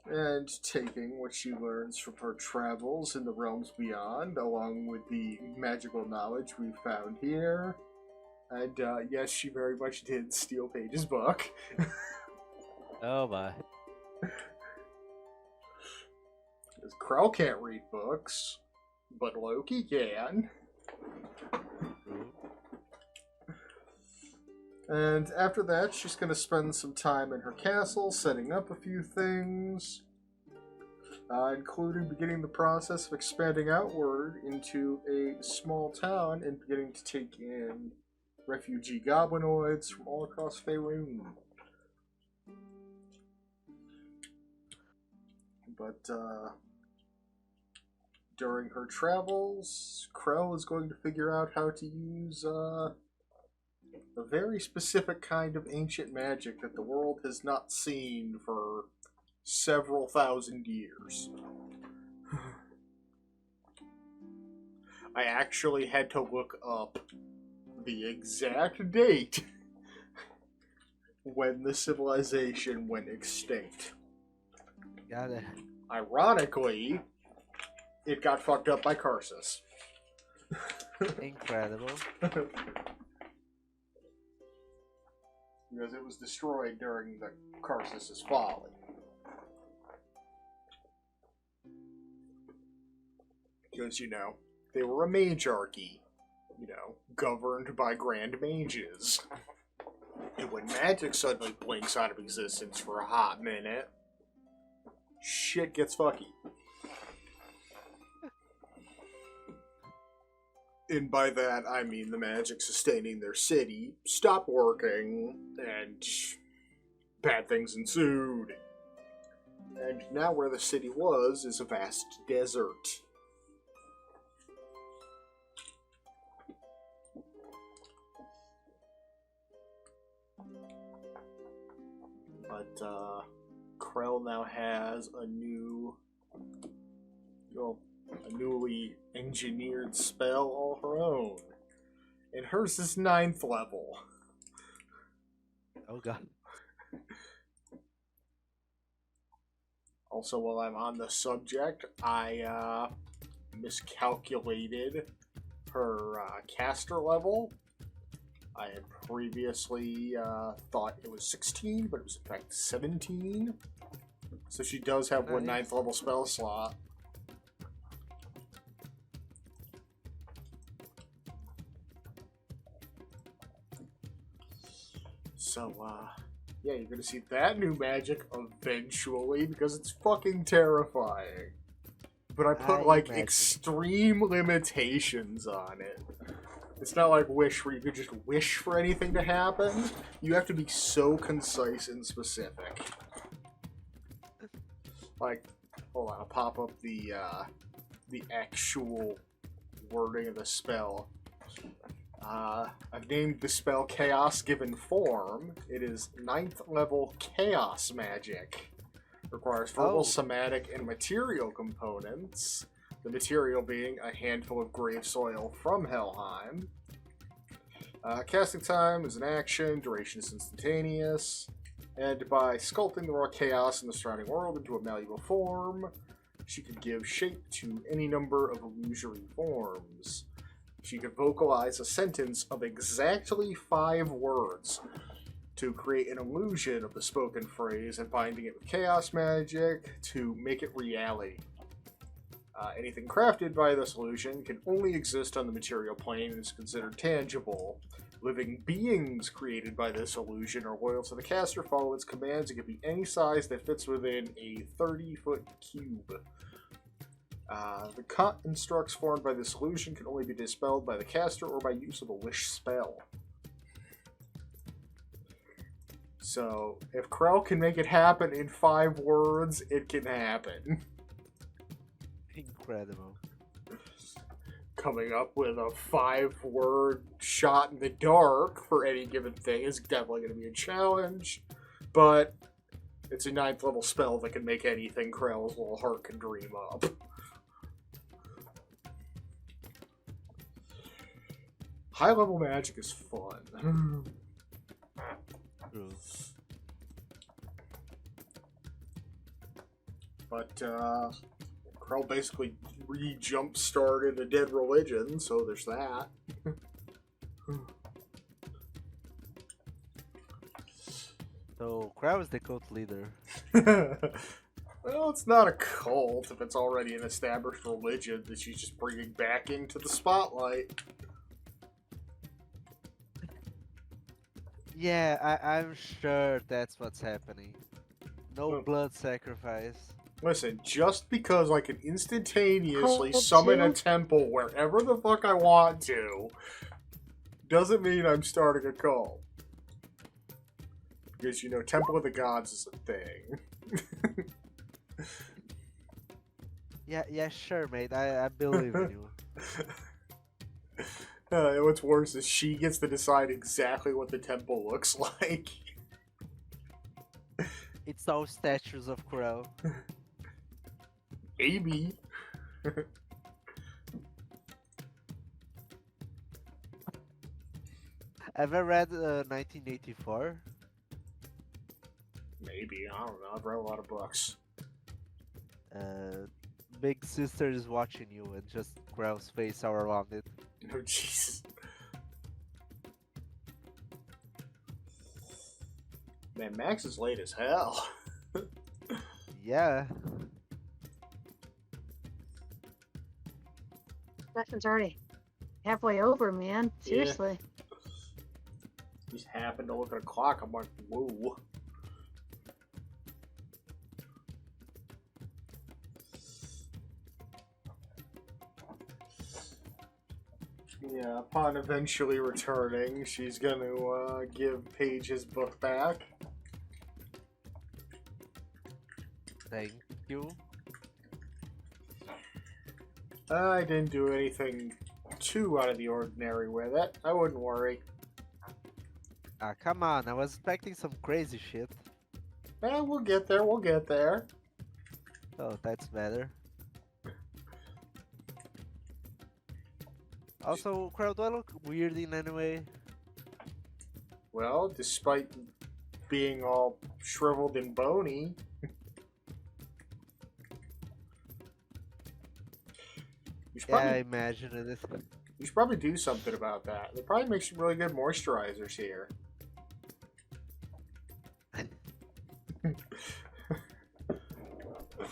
And taking what she learns from her travels in the realms beyond, along with the magical knowledge we found here. And yes, she very much did steal Paige's book. Oh my. Because Krell can't read books, but Loki can. True. And after that, she's going to spend some time in her castle, setting up a few things, including beginning the process of expanding outward into a small town and beginning to take in refugee goblinoids from all across Faerun. But During her travels, Krell is going to figure out how to use a very specific kind of ancient magic that the world has not seen for several thousand years. I actually had to look up the exact date when the civilization went extinct. Got it. Ironically, it got fucked up by Karsus. Incredible. Because it was destroyed during the Karsus' folly. Because, you know, they were a magearchy, you know, governed by grand mages. And when magic suddenly blinks out of existence for a hot minute, shit gets fucky. And by that, I mean the magic sustaining their city stopped working, and bad things ensued. And now where the city was is a vast desert. But, Krell now has a newly engineered spell all her own. And hers is 9th level. Oh god. Also, while I'm on the subject, I miscalculated her caster level. I had previously thought it was 16, but it was in fact 17. So she does have one 9th level spell slot. So, yeah, you're gonna see that new magic eventually, because it's fucking terrifying. But I put, like, extreme limitations on it. It's not like Wish, where you could just wish for anything to happen. You have to be so concise and specific. Like, hold on, I'll pop up the actual wording of the spell. I've named the spell Chaos Given Form. It is 9th level Chaos Magic. Requires verbal, somatic, and material components. The material being a handful of grave soil from Helheim. Casting time is an action, duration is instantaneous, and by sculpting the raw chaos in the surrounding world into a malleable form, she can give shape to any number of illusory forms. She can vocalize a sentence of exactly 5 words to create an illusion of the spoken phrase and binding it with chaos magic to make it reality. Anything crafted by this illusion can only exist on the material plane and is considered tangible. Living beings created by this illusion are loyal to the caster, follow its commands, and can be any size that fits within a 30-foot cube. The constructs formed by this illusion can only be dispelled by the caster or by use of a wish spell. So, if Krell can make it happen in 5 words, it can happen. Incredible. Coming up with a 5-word shot in the dark for any given thing is definitely going to be a challenge, but it's a 9th level spell that can make anything Krell's little heart can dream up. High level magic is fun. True. But, Krell basically re-jump started a dead religion, so there's that. So, Crow is the cult leader. Well, it's not a cult if it's already an established religion that she's just bringing back into the spotlight. Yeah, I'm sure that's what's happening. No blood sacrifice. Listen, just because I can instantaneously Cult summon a too? temple wherever the fuck I want to, doesn't mean I'm starting a cult. Because, you know, Temple of the Gods is a thing. Yeah, sure, mate. I believe in you. What's worse is she gets to decide exactly what the temple looks like. It's all statues of Crow. Maybe. Ever read 1984? Maybe. I don't know. I've read a lot of books. Big Sister is watching you and just Crow's face all around it. Oh, Jesus. Man, Max is late as hell. Yeah. Session's already halfway over, man. Yeah. Seriously. Just happened to look at a clock. I'm like, whoa. Yeah, upon eventually returning, she's gonna give Paige his book back. Thank you. I didn't do anything too out of the ordinary with it. I wouldn't worry. Ah, come on. I was expecting some crazy shit. We'll get there. We'll get there. Oh, that's better. Also, Crow, do I look weird in any way? Well, despite being all shriveled and bony, you should Yeah, I probably, imagine it. you should probably do something about that. They probably make some really good moisturizers here.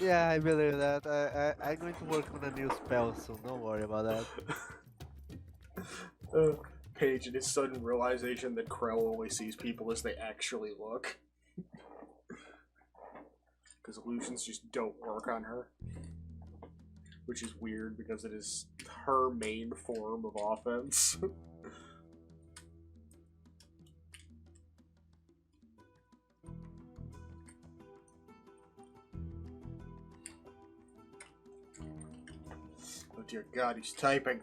Yeah, I believe that. I'm going to work on a new spell soon. Don't worry about that. Paige and his sudden realization that Krell only sees people as they actually look. Because illusions just don't work on her. Which is weird because it is her main form of offense. Oh dear God, he's typing.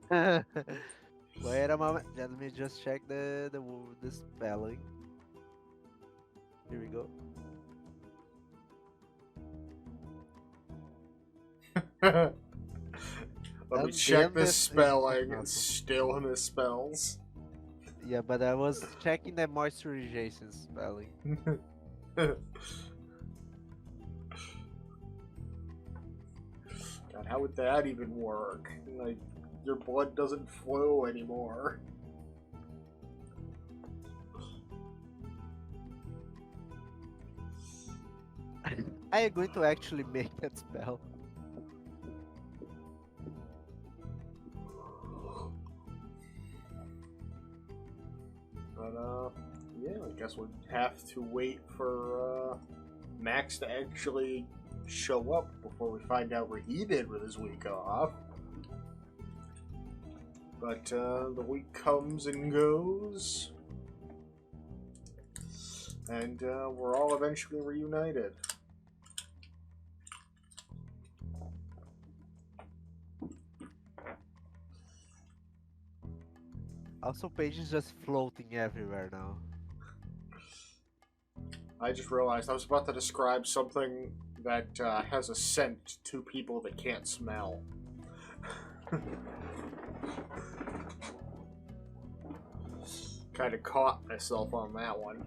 Wait a moment. Let me just check the spelling. Here we go. Let me And check then this spelling. Awesome. It still misspells. Yeah, but I was checking the moisturization spelling. God, how would that even work? Like, your blood doesn't flow anymore. I am going to actually make that spell. But, yeah, I guess we'd have to wait for, Max to actually show up before we find out what he did with his week off. But, the week comes and goes. And, we're all eventually reunited. Also, Paige is just floating everywhere now. I just realized I was about to describe something that has a scent to people that can't smell. Kind of caught myself on that one.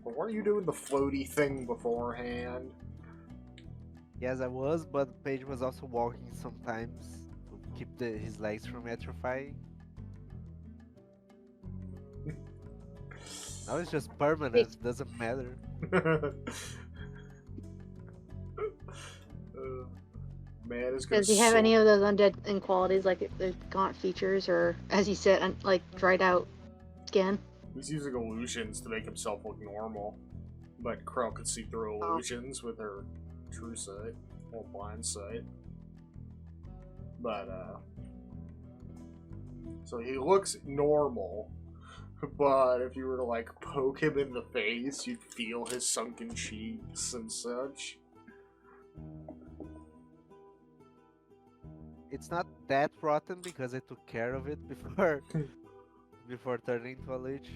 But weren't you doing the floaty thing beforehand? Yes, I was, but Paige was also walking sometimes to keep his legs from atrophying. Now it's just permanent, doesn't matter. Man is gonna Does he have any of those undead qualities, like the gaunt features, or, as you said, like dried out skin? He's using illusions to make himself look normal. But Krell could see through illusions with her true sight, or blind sight. But, so he looks normal, but if you were to, like, poke him in the face, you'd feel his sunken cheeks and such. It's not that rotten because I took care of it before turning into a lich.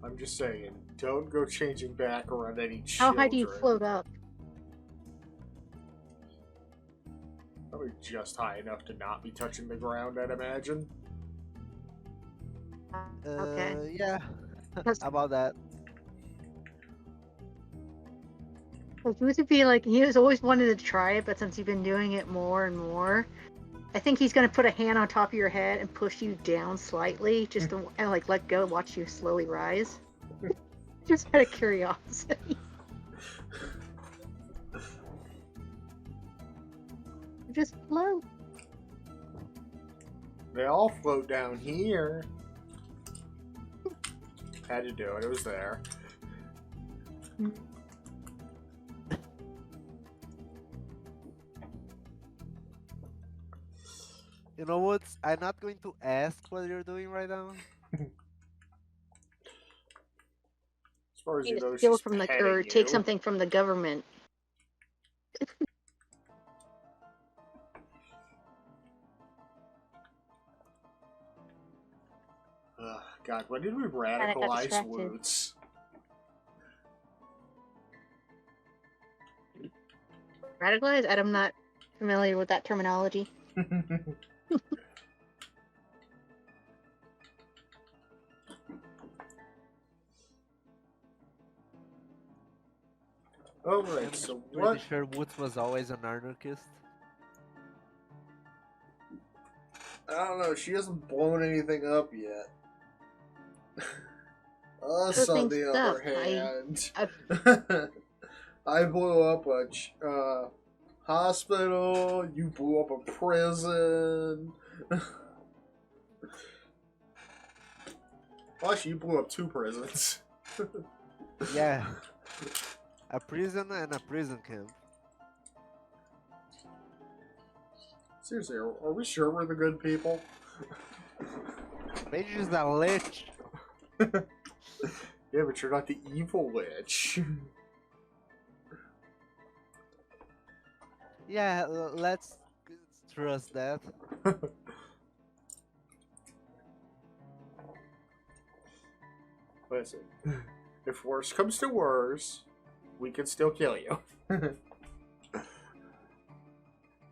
I'm just saying, don't go changing back around any How children. high do you float up? Probably just high enough to not be touching the ground, I'd imagine. Okay. Yeah, Because about that. Ruth would be like, he was always wanted to try it, but since you've been doing it more and more, I think he's going to put a hand on top of your head and push you down slightly, just to and like let go, watch you slowly rise. Just out of curiosity. Just float. They all float down here. Had to do it. It was there. You know what? I'm not going to ask what you're doing right now. As far as you You know, steal she's from the petting or you. take something from the government. Ugh, God, when did we got radicalize distracted. Woots? Radicalized? I'm not familiar with that terminology. Alright, I'm so pretty what? sure Woods was always an anarchist. I don't know, she hasn't blown anything up yet. Us, Other on things the stuff. other hand, I I blew up a hospital, you blew up a prison. Well, actually, you blew up 2 prisons. Yeah, a prison and a prison camp. Seriously, are we sure we're the good people? Mage is a lich. Yeah, but you're not the evil witch. Yeah, let's trust that. Listen, if worse comes to worse, we can still kill you.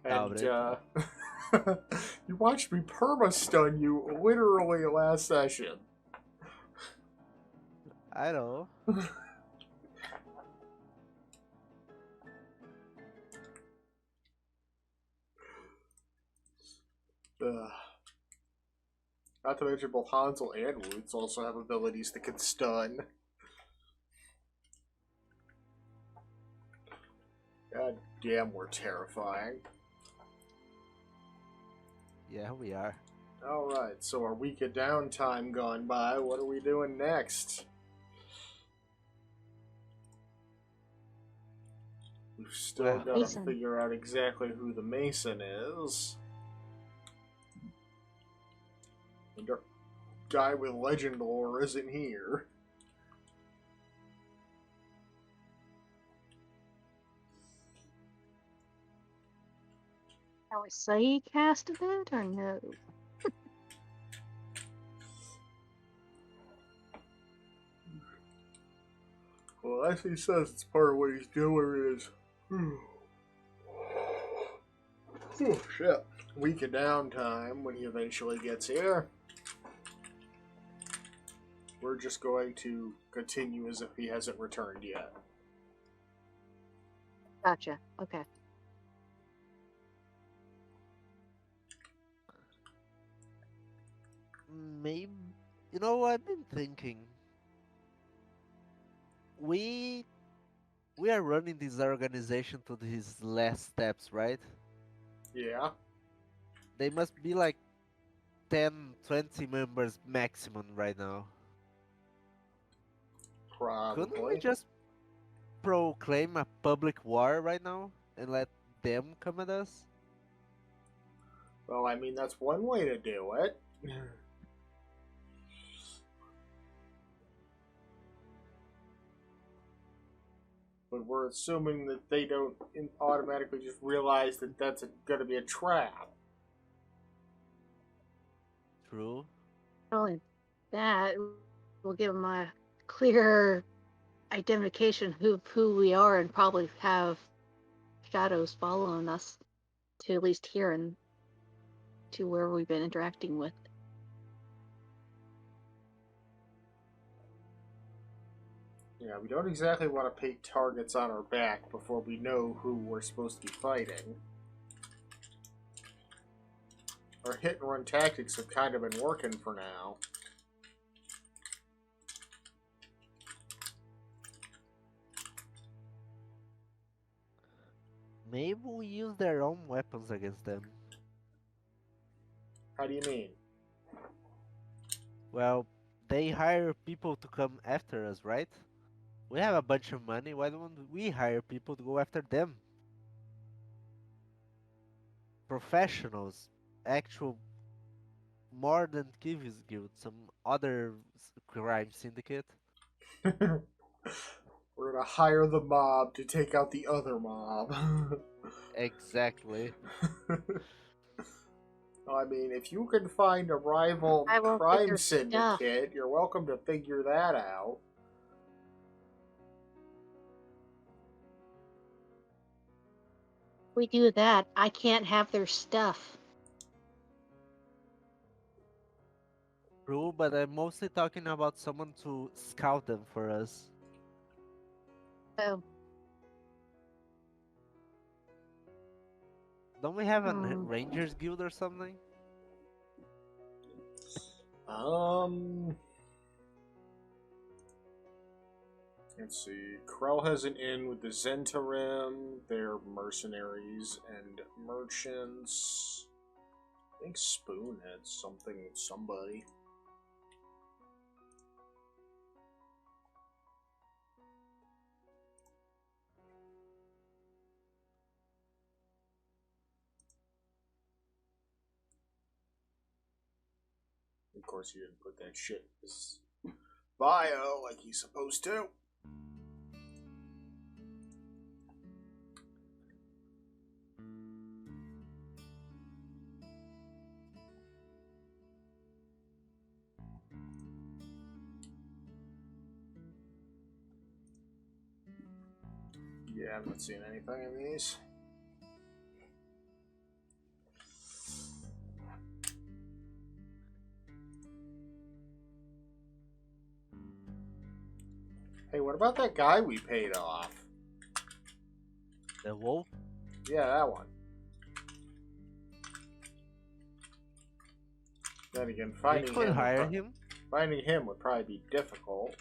Doubt And, it. you watched me perma-stun you literally last session. I know. Not to mention both Hansel and Woods also have abilities that can stun. God damn, we're terrifying. Yeah, we are. Alright, so our week of downtime gone by, what are we doing next? We've still Well, got to Mason. figure out exactly who the Mason is. And our guy with legend lore isn't here. Can we say he casted it or no? Well, as he says, it's part of what he's doing is... Oh, shit. Week of downtime when he eventually gets here. We're just going to continue as if he hasn't returned yet. Gotcha. Okay. maybe. You know what I've been thinking? We are running this organization to his last steps, right? Yeah, They must be like 10, 20 members maximum right now. Couldn't we probably. just proclaim a public war right now and let them come at us? Well, I mean, that's one way to do it. but we're assuming that they don't automatically just realize that that's going to be a trap. True. Not only that, will give them a clear identification of who we are and probably have shadows following us to at least here and to where we've been interacting with. Yeah, we don't exactly want to paint targets on our back before we know who we're supposed to be fighting. Our hit and run tactics have kind of been working for now. Maybe we use their own weapons against them. How do you mean? Well, they hire people to come after us, right? We have a bunch of money, why don't we hire people to go after them? Professionals, actual, more than Thieves Guild, some other crime syndicate. We're gonna hire the mob to take out the other mob. Exactly. I mean, if you can find a rival I won't crime figure syndicate, you're welcome to figure that out. If we do that, I can't have their stuff. True, but I'm mostly talking about someone to scout them for us. So, Don't we have a Hmm. Rangers Guild or something? Let's see. Krell has an inn with the Zentarim. They're mercenaries and merchants. I think Spoon had something with somebody. Of course, he didn't put that shit in his bio like he's supposed to. Yeah, I'm not seeing anything in these. Hey, what about that guy we paid off? The wolf? Yeah, that one. Then again, We finding could him hire him. finding him would probably be difficult.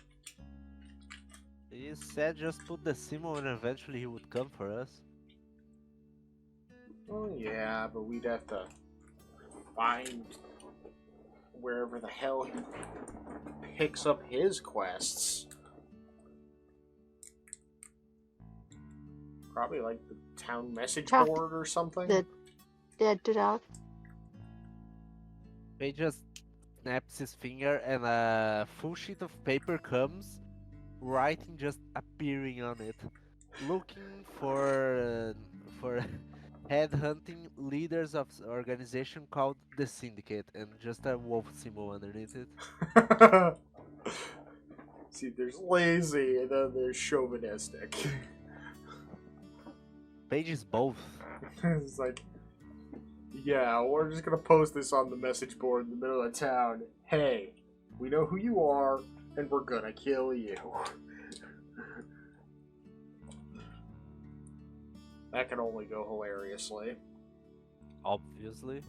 He said just put the symbol and eventually he would come for us. Oh yeah, but we'd have to find wherever the hell he picks up his quests. Probably like the town message Talk- board or something. the dead dog. He just snaps his finger and a full sheet of paper comes, writing just appearing on it. Looking for headhunting leaders of organization called the Syndicate, and just a wolf symbol underneath it. See, there's lazy and then there's chauvinistic. Page is both. It's like, yeah, we're just gonna post this on the message board in the middle of town. Hey, we know who you are, and we're gonna kill you. That can only go hilariously. Obviously.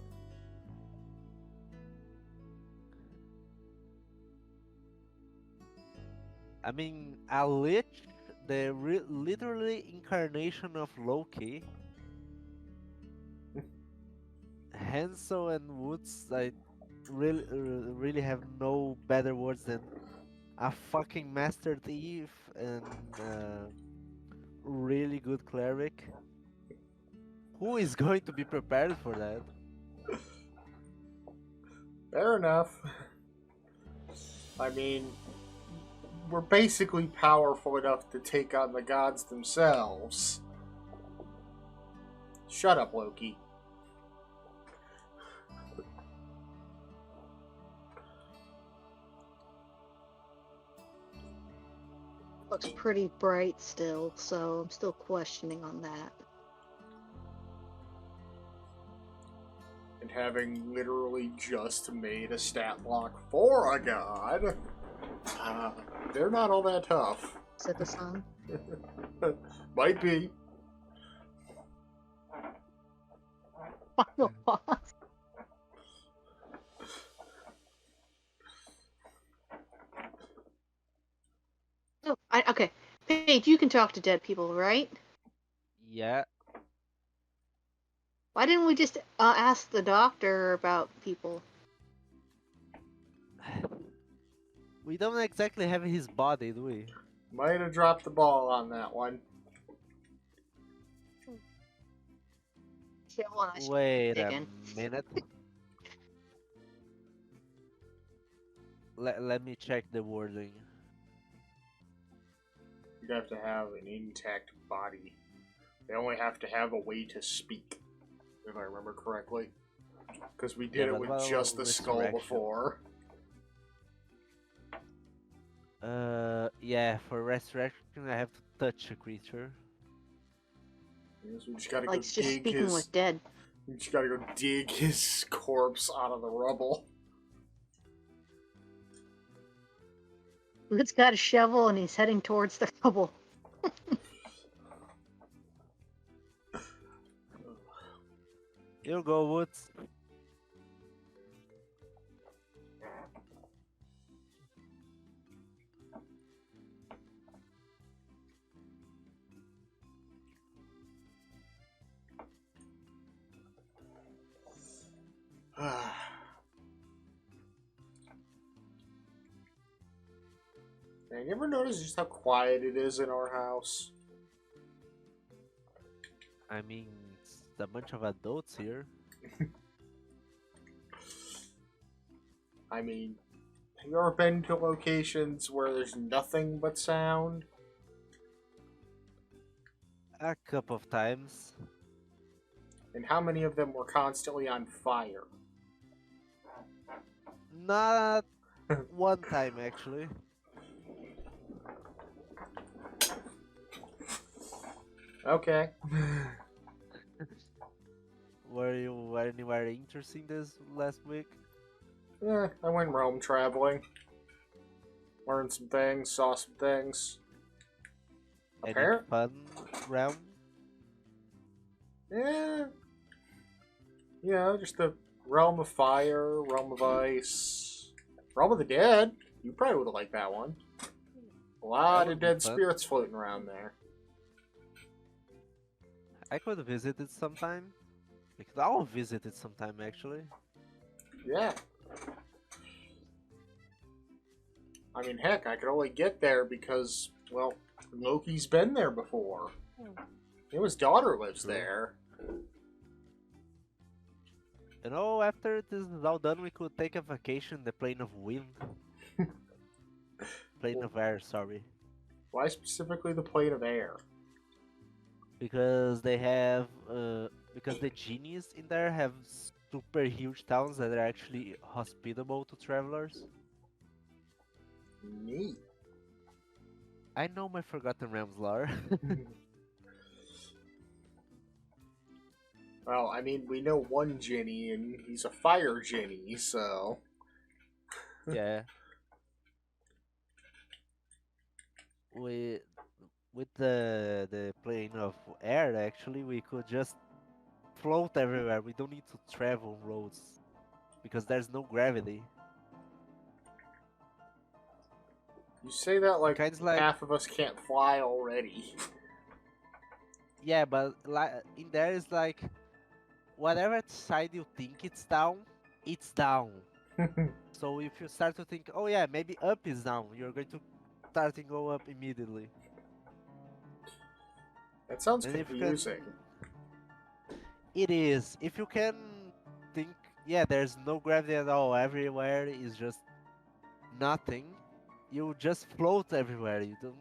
I mean, a lich, the literally incarnation of Loki. Hansel and Woods, I really have no better words than a fucking master thief and really good cleric. Who is going to be prepared for that? Fair enough. I mean, we're basically powerful enough to take on the gods themselves. Shut up, Loki. Looks pretty bright still, so I'm still questioning on that. And having literally just made a stat block for a god, they're not all that tough. Is that the sun? Might be. Final boss. Oh, okay. Paige, you can talk to dead people, right? Yeah. Why didn't we just ask the doctor about people? We don't exactly have his body, do we? Might have dropped the ball on that one. Yeah, well, I should Wait dig a in. minute. Let me check the wording. You'd have to have an intact body. They only have to have a way to speak, if I remember correctly. Because we did Yeah, it but with what just about the skull resurrection? before. Yeah, for resurrection I have to touch a creature. Yes, we just gotta Like go just dig speaking his. with dead. We just gotta go dig his corpse out of the rubble. Luke's got a shovel and he's heading towards the rubble. You go, Woods. Man, you ever notice just how quiet it is in our house? I mean, it's a bunch of adults here. I mean, have you ever been to locations where there's nothing but sound? A couple of times. And how many of them were constantly on fire? Not one time, actually. Okay. Were you anywhere interesting this last week? I went Rome traveling. Learned some things, saw some things. Any Apparent? fun realm? Yeah. Yeah, just the Realm of Fire, Realm of Ice, Realm of the Dead. You probably would have liked that one. A lot would of be dead fun. spirits floating around there. I could visit it sometime. Because I'll visit it sometime, actually. Yeah. I mean, heck, I could only get there because, well, Loki's been there before. His daughter lives True. there. You know, after this is all done, we could take a vacation in the plane of wind. Plane of air, sorry. Why specifically the plane of air? Because they have, because the genies in there have super huge towns that are actually hospitable to travelers. Neat. I know my Forgotten Realms lore. Well, I mean, we know one Ginny, and he's a fire Ginny, so... Yeah. With the plane of air, actually, we could just float everywhere. We don't need to travel roads because there's no gravity. You say that like Kinda like, half of us can't fly already. yeah, but in there is like, whatever side you think it's down, it's down. So if you start to think, oh yeah, maybe up is down, you're going to start to go up immediately. That sounds And if you confusing. It is. If you can think, yeah, there's no gravity at all, everywhere is just nothing, you just float everywhere. You don't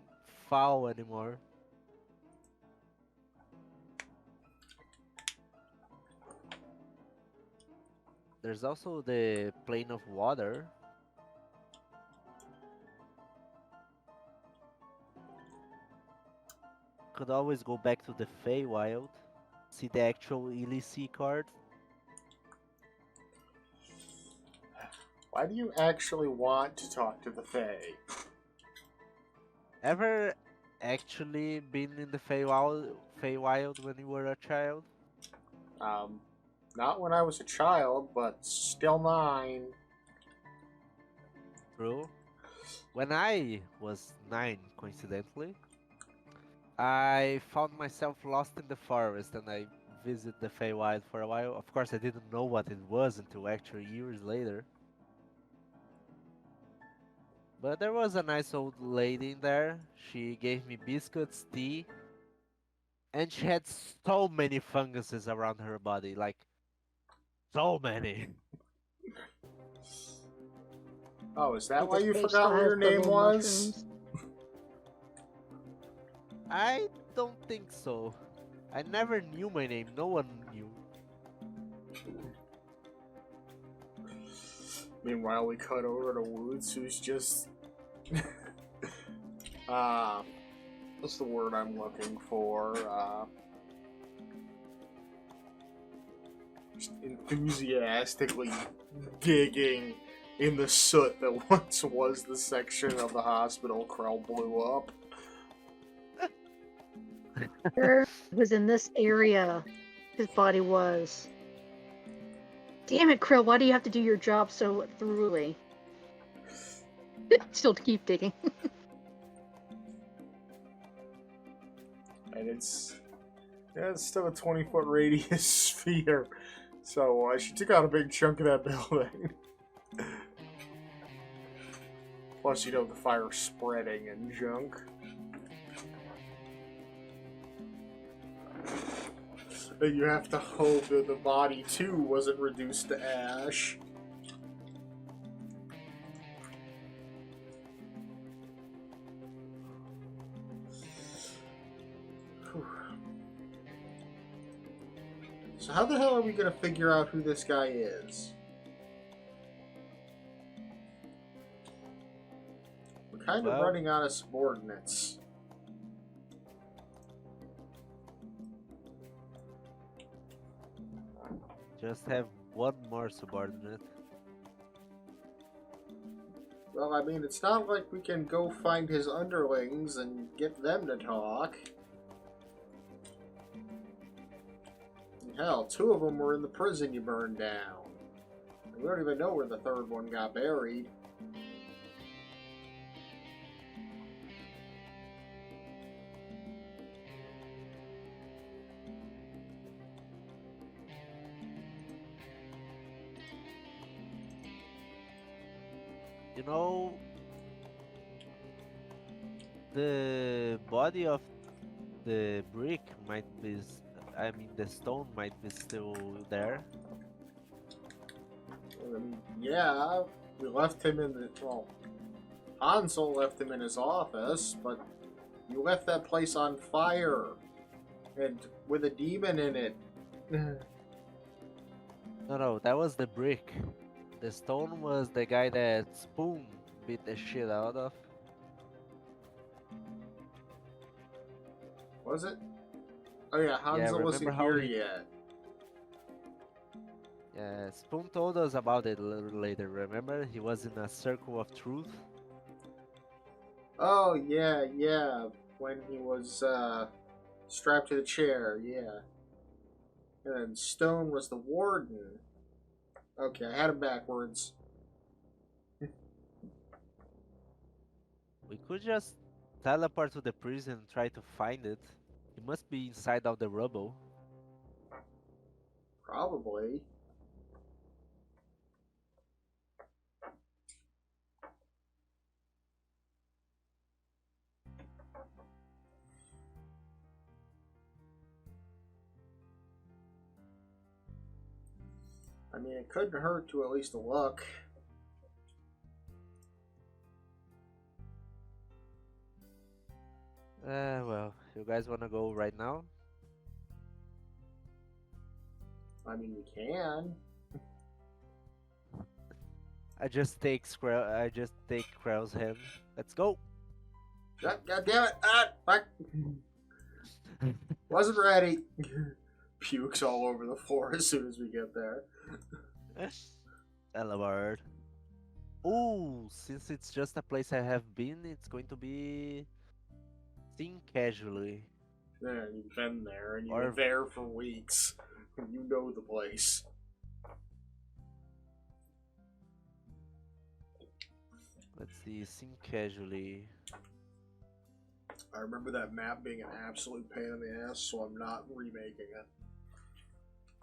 fall anymore. There's also the plane of water. Could always go back to the Feywild, see the actual ELC card. Why do you actually want to talk to the Fae? Ever actually been in the Feywild when you were a child? Not when I was a child, but still 9. True. When I was 9, coincidentally, I found myself lost in the forest and I visited the Feywild for a while. Of course, I didn't know what it was until actually years later. But there was a nice old lady in there. She gave me biscuits, tea, and she had so many funguses around her body, like so many. Oh, is that Like why the you space forgot what has your the name little was? mushrooms. I don't think so. I never knew my name. No one knew. Meanwhile, we cut over to Woods, who's just... what's the word I'm looking for? Just enthusiastically digging in the soot that once was the section of the hospital Krell blew up. It was in this area his body was. Damn it, Krill, why do you have to do your job so thoroughly? Still keep digging. And it's still a 20-foot radius sphere. So she took out a big chunk of that building. Plus, the fire spreading and junk. But you have to hope that the body, too, wasn't reduced to ash. Whew. So how the hell are we going to figure out who this guy is? We're kind of Well- running out of subordinates. Just have one more subordinate. Well, I mean, it's not like we can go find his underlings and get them to talk. Hell, 2 of them were in the prison you burned down. And we don't even know where the 3rd one got buried. You know, the body of the brick might be, I mean, the stone might be still there. Yeah, we left him in the... Well, Hansel left him in his office, but you left that place on fire. And with a demon in it. No, that was the brick. The stone was the guy that Spoon beat the shit out of. Was it? Oh yeah, Hansel remember wasn't how here he- yet. Yeah, Spoon told us about it a little later, remember? He was in a circle of truth. Oh, yeah. When he was, strapped to the chair, yeah. And then Stone was the warden. Okay, I had him backwards. We could just teleport to the prison and try to find it. It must be inside of the rubble. Probably. I mean, it couldn't hurt to at least look. Well, you guys wanna go right now? I mean, we can. I just take Krell's hand. Let's go. God damn it! Ah, fuck. Wasn't ready. Pukes all over the floor as soon as we get there. Elevard. Ooh, since it's just a place I have been, it's going to be seen casually. Yeah, you've been there, and you Or were there for weeks. You know the place. let's see, seen casually. I remember that map being an absolute pain in the ass, so I'm not remaking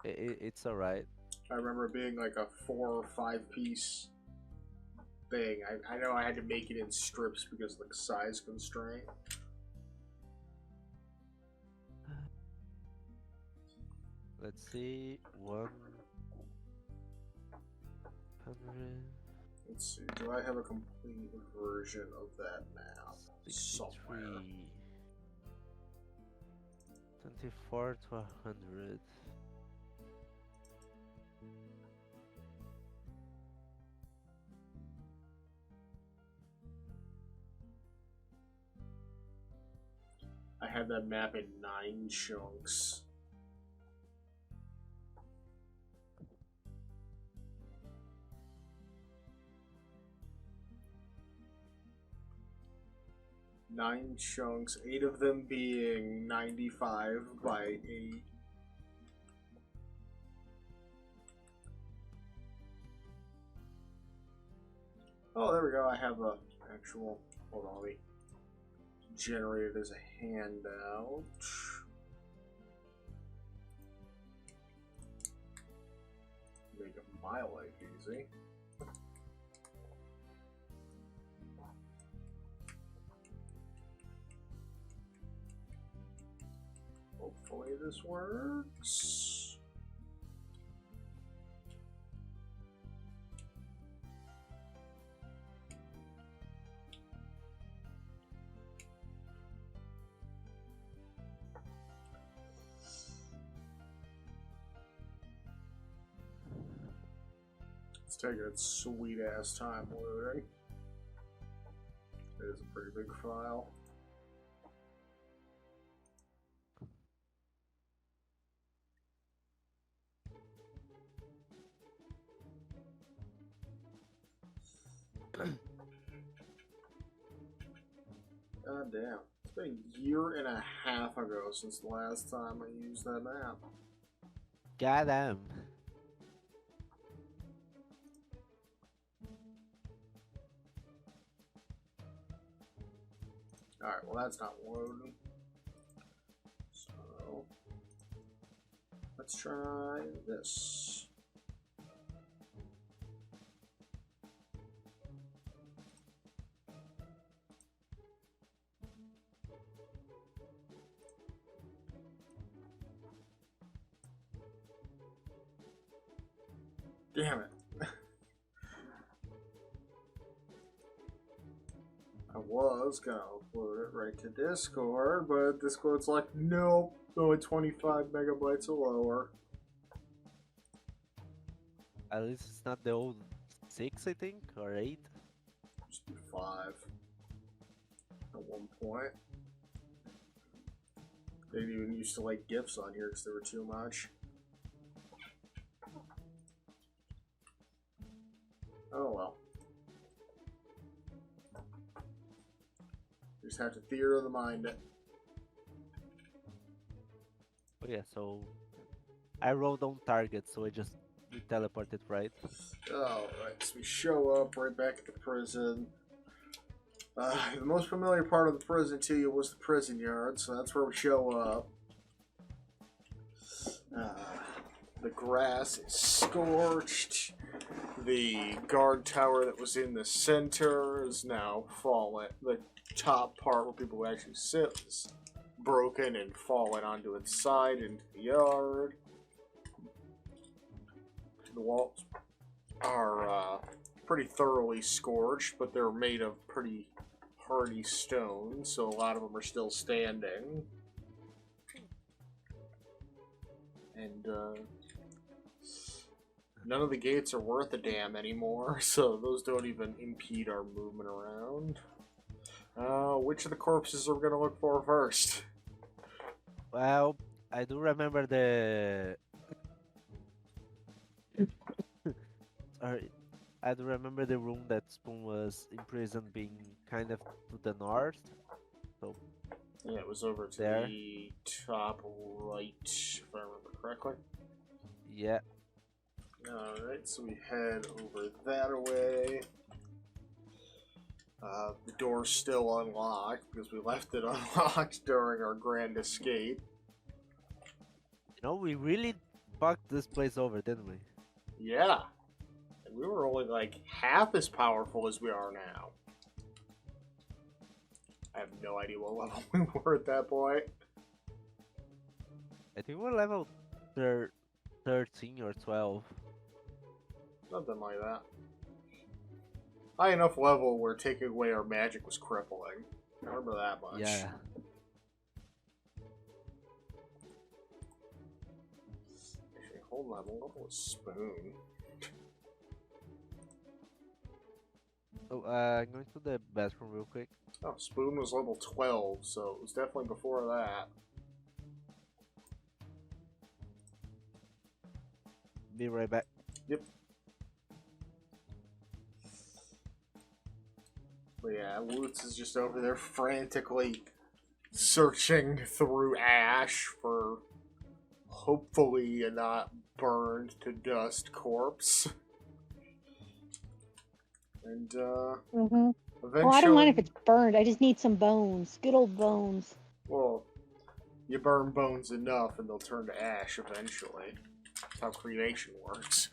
it. It's alright. I remember it being like a 4 or 5 piece thing. I know I had to make it in strips because of the size constraint. Let's see, 100. Let's see, do I have a complete version of that map? Somewhere. 63. 24 to 100. I had that map in 9 chunks. Nine chunks, 8 of them being 95 by 8. Oh, there we go. I have a actual. Hold on, let me generate it as a handout. Make it my life easy. Hopefully this works. It's taking its sweet ass time loading. It is a pretty big file. God damn. It's been a year and a half ago since the last time I used that map. Goddamn. Alright, well that's not loading. So let's try this. Damn it. I was gonna upload it right to Discord, but Discord's like, nope, only 25 megabytes or lower. At least it's not the old 6, I think, or 8. Just be 5 at one point. They didn't even used to like GIFs on here because they were too much. Oh well. You just have to theater of the mind it. Oh yeah, so I rolled on target, so I just teleported right. Alright, so we show up right back at the prison. The most familiar part of the prison to you was the prison yard, so that's where we show up. The grass is scorched. The guard tower that was in the center is now fallen. The top part where people would actually sit is broken and fallen onto its side into the yard. The walls are pretty thoroughly scorched, but they're made of pretty hardy stone, so a lot of them are still standing. And none of the gates are worth a damn anymore, so those don't even impede our movement around. Which of the corpses are we gonna look for first? Well, I do remember the. Sorry, I do remember the room that Spoon was imprisoned being kind of to the north. So Yeah, it was over to there. the top right, if I remember correctly. Yeah, Alright, so we head over that way. The door's still unlocked because we left it unlocked during our grand escape. we really fucked this place over, didn't we? Yeah. And we were only like half as powerful as we are now. I have no idea what level we were at that point. I think we're level 13 or 12. Something like that. High enough level where taking away our magic was crippling. I remember that much. Yeah. Actually, hold on, what level was Spoon? So, I'm going to the bathroom real quick. Oh, Spoon was level 12, so it was definitely before that. Be right back. Yep. But yeah, Woods is just over there frantically searching through ash for hopefully a not burned to dust corpse. And Mm-hmm. eventually, Well, I don't mind if it's burned. I just need some bones. Good old bones. well, you burn bones enough and they'll turn to ash eventually. That's how cremation works.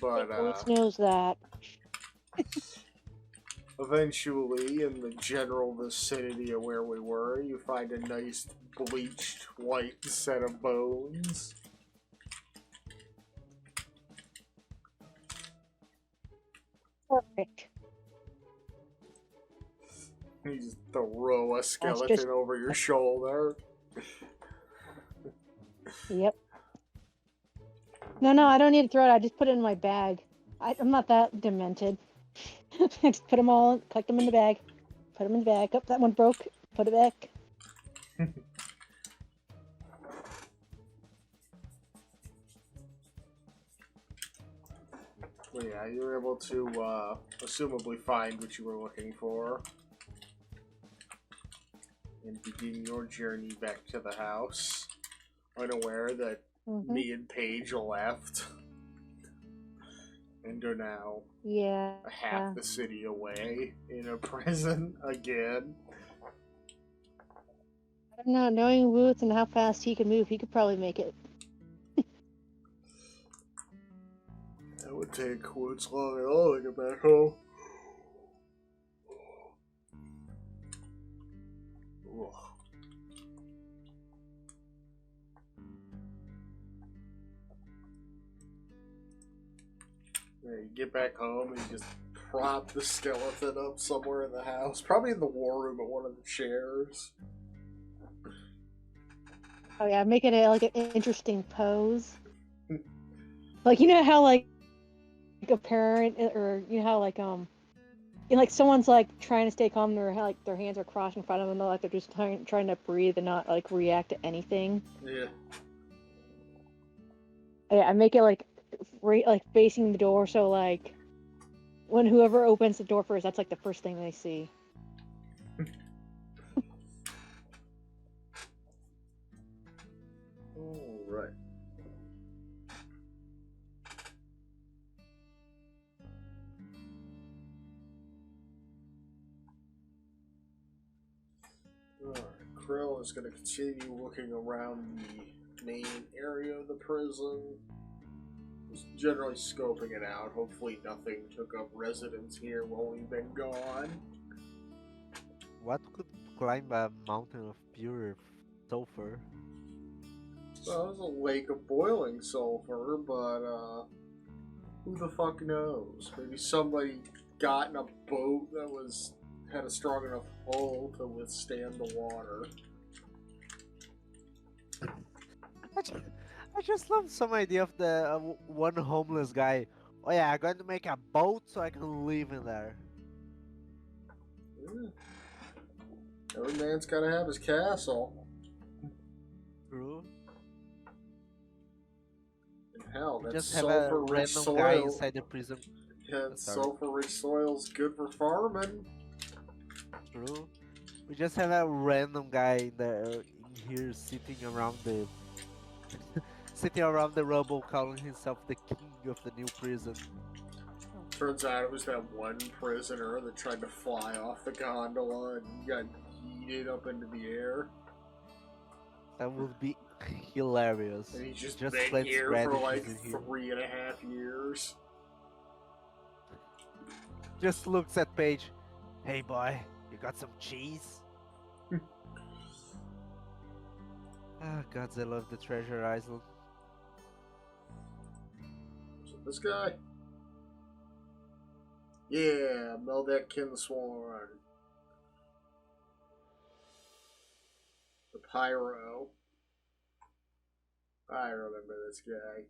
But Woods knows that. eventually, in the general vicinity of where we were, you find a nice bleached white set of bones. Perfect. You just throw a skeleton just- over your shoulder. Yep. No, I don't need to throw it. I just put it in my bag. I'm not that demented. I just put them all, collect them in the bag, put them in the bag. Oh, that one broke. Put it back. Well, yeah, you were able to assumably find what you were looking for and begin your journey back to the house, unaware that me and Paige left and are now Yeah. half the city away in a prison again. I don't know. Knowing Woods and how fast he can move, he could probably make it. That would take Woods long at all to get back home. Ugh. Yeah, you get back home and you just prop the skeleton up somewhere in the house. Probably in the war room at one of the chairs. Oh yeah, make it like an interesting pose. Like how like a parent or how like someone's like trying to stay calm, their hands are crossed in front of them, like they're just trying to breathe and not like react to anything. Yeah. Yeah, I make it like facing the door, so like when whoever opens the door first, that's like the first thing they see. Alright. Alright, Krill is going to continue looking around the main area of the prison. Just generally scoping it out. Hopefully nothing took up residence here while we've been gone. What could climb a mountain of pure sulfur? Well, there's a lake of boiling sulfur, but who the fuck knows? Maybe somebody got in a boat that had a strong enough hull to withstand the water. I just love some idea of the one homeless guy. Oh yeah, I'm going to make a boat so I can live in there. Yeah. Every man's gotta have his castle. True. And hell, You that's just have a sulfur-rich random guy soil. inside the prison. Yeah, Sorry. sulfur-rich soil's good for farming. True. We just have a random guy in here sitting around the rubble, calling himself the king of the new prison. Turns out it was that one prisoner that tried to fly off the gondola and got yeeted up into the air. That would be hilarious. And he's just Just been plants here for radishes like in here. 3.5 years. Just looks at Paige. Hey boy, you got some cheese? Ah, gods, I love the Treasure Island. So this guy? Yeah, Meldeck Kinsworn. The Pyro. I remember this guy.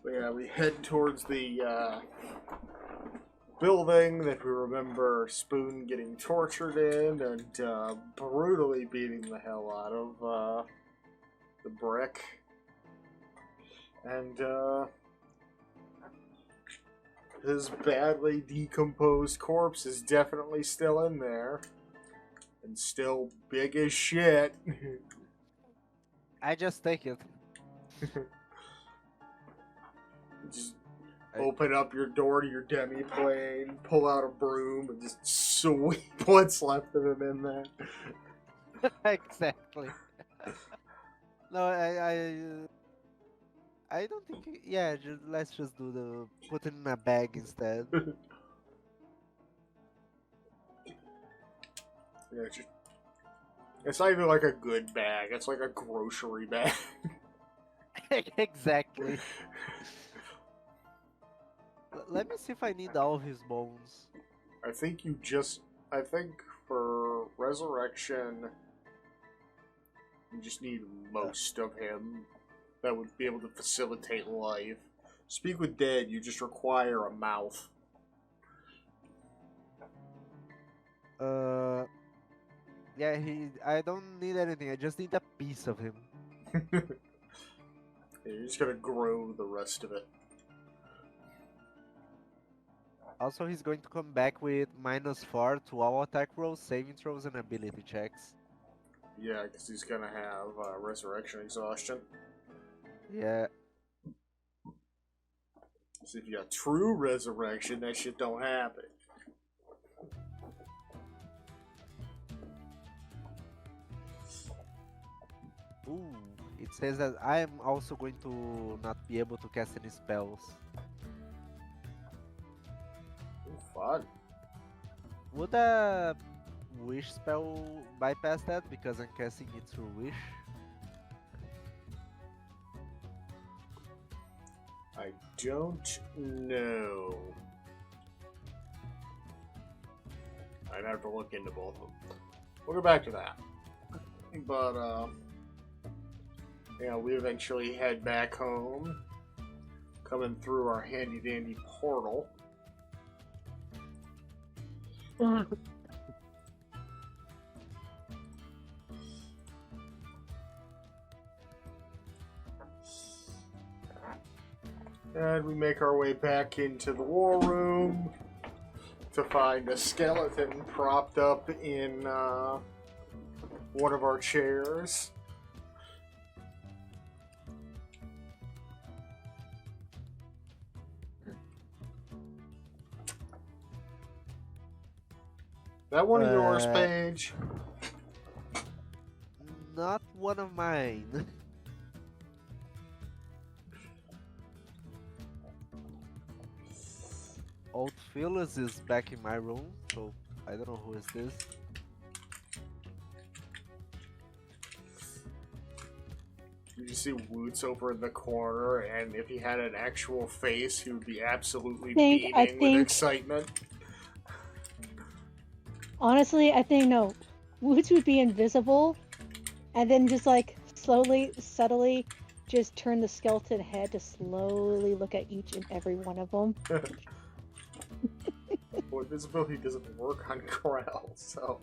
But yeah, we head towards the building that we remember Spoon getting tortured in and brutally beating the hell out of the brick. And his badly decomposed corpse is definitely still in there. And still big as shit. I just take it. Just open up your door to your demi-plane, pull out a broom, and just sweep what's left of him in there. Exactly. No, I don't think. Yeah, let's just do the put it in a bag instead. Yeah, it's not even like a good bag. It's like a grocery bag. Exactly. Let me see if I need all of his bones. I think for resurrection, you just need most of him. That would be able to facilitate life. Speak with dead, you just require a mouth. Yeah, I don't need anything. I just need a piece of him. Yeah, you're just gonna grow the rest of it. Also, he's going to come back with -4 to all attack rolls, saving throws, and ability checks. Yeah, because he's gonna have resurrection exhaustion. Yeah. So if you got true resurrection, that shit don't happen. Ooh, it says that I am also going to not be able to cast any spells. Ooh, fun. Would a wish spell bypass that because I'm casting it through wish? I don't know. I'd have to look into both of them. We'll go back to that. But, yeah, we eventually head back home, coming through our handy-dandy portal. And we make our way back into the war room to find a skeleton propped up in one of our chairs. That one of yours, Paige? Not one of mine. Old Phyllis is back in my room, so I don't know who is this. You just see Woots over in the corner, and if he had an actual face, he would be absolutely I beaming with think- excitement. Honestly, I think no. Woods would be invisible, and then just like slowly, subtly, just turn the skeleton head to slowly look at each and every one of them. Well, invisibility doesn't work on Grell, so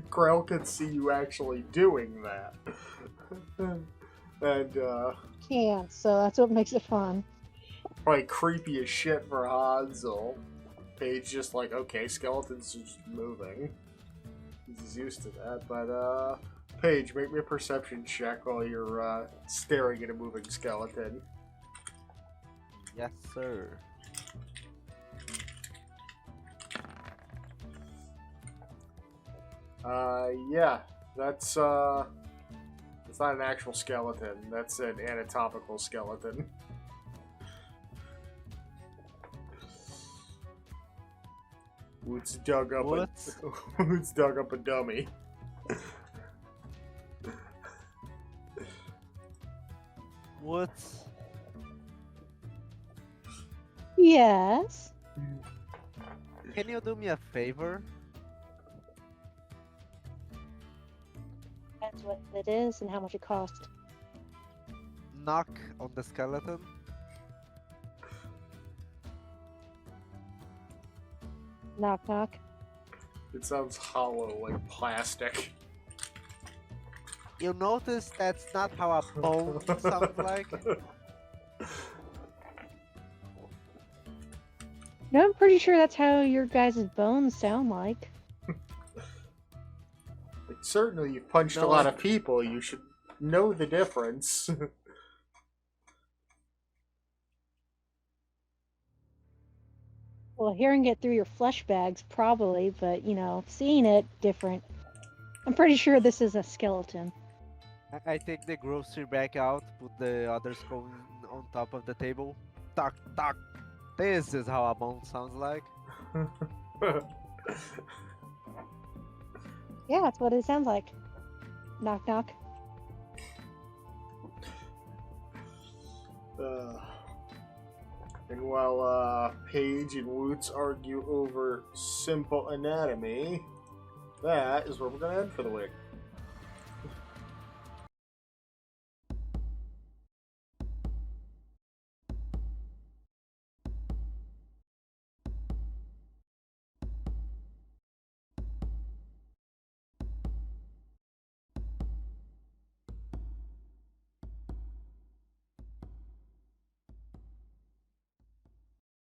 Grell can see you actually doing that. And Can't, so that's what makes it fun. probably creepy as shit for Hansel. Paige just like, okay, skeletons are just moving. He's used to that, but Paige, make me a perception check while you're staring at a moving skeleton. Yes, sir. Yeah, that's it's not an actual skeleton. That's an anatomical skeleton. Woods dug up What? Woods dug up a dummy. What? Yes. Can you do me a favor? That's what it is and how much it costs. Knock on the skeleton? Knock knock. It sounds hollow, like plastic. You notice that's not how a bone sounds like? No, I'm pretty sure that's how your guys' bones sound like. Certainly, you've punched a No. lot of people. You should know the difference. Well, hearing it through your flesh bags, probably, but you know, seeing it, different. I'm pretty sure this is a skeleton. I take the grocery bag out, put the other skull on top of the table. Tuck, tuck. This is how a bone sounds like. Yeah, that's what it sounds like. Knock knock. And while Paige and Woots argue over simple anatomy, that is where we're going to end for the week.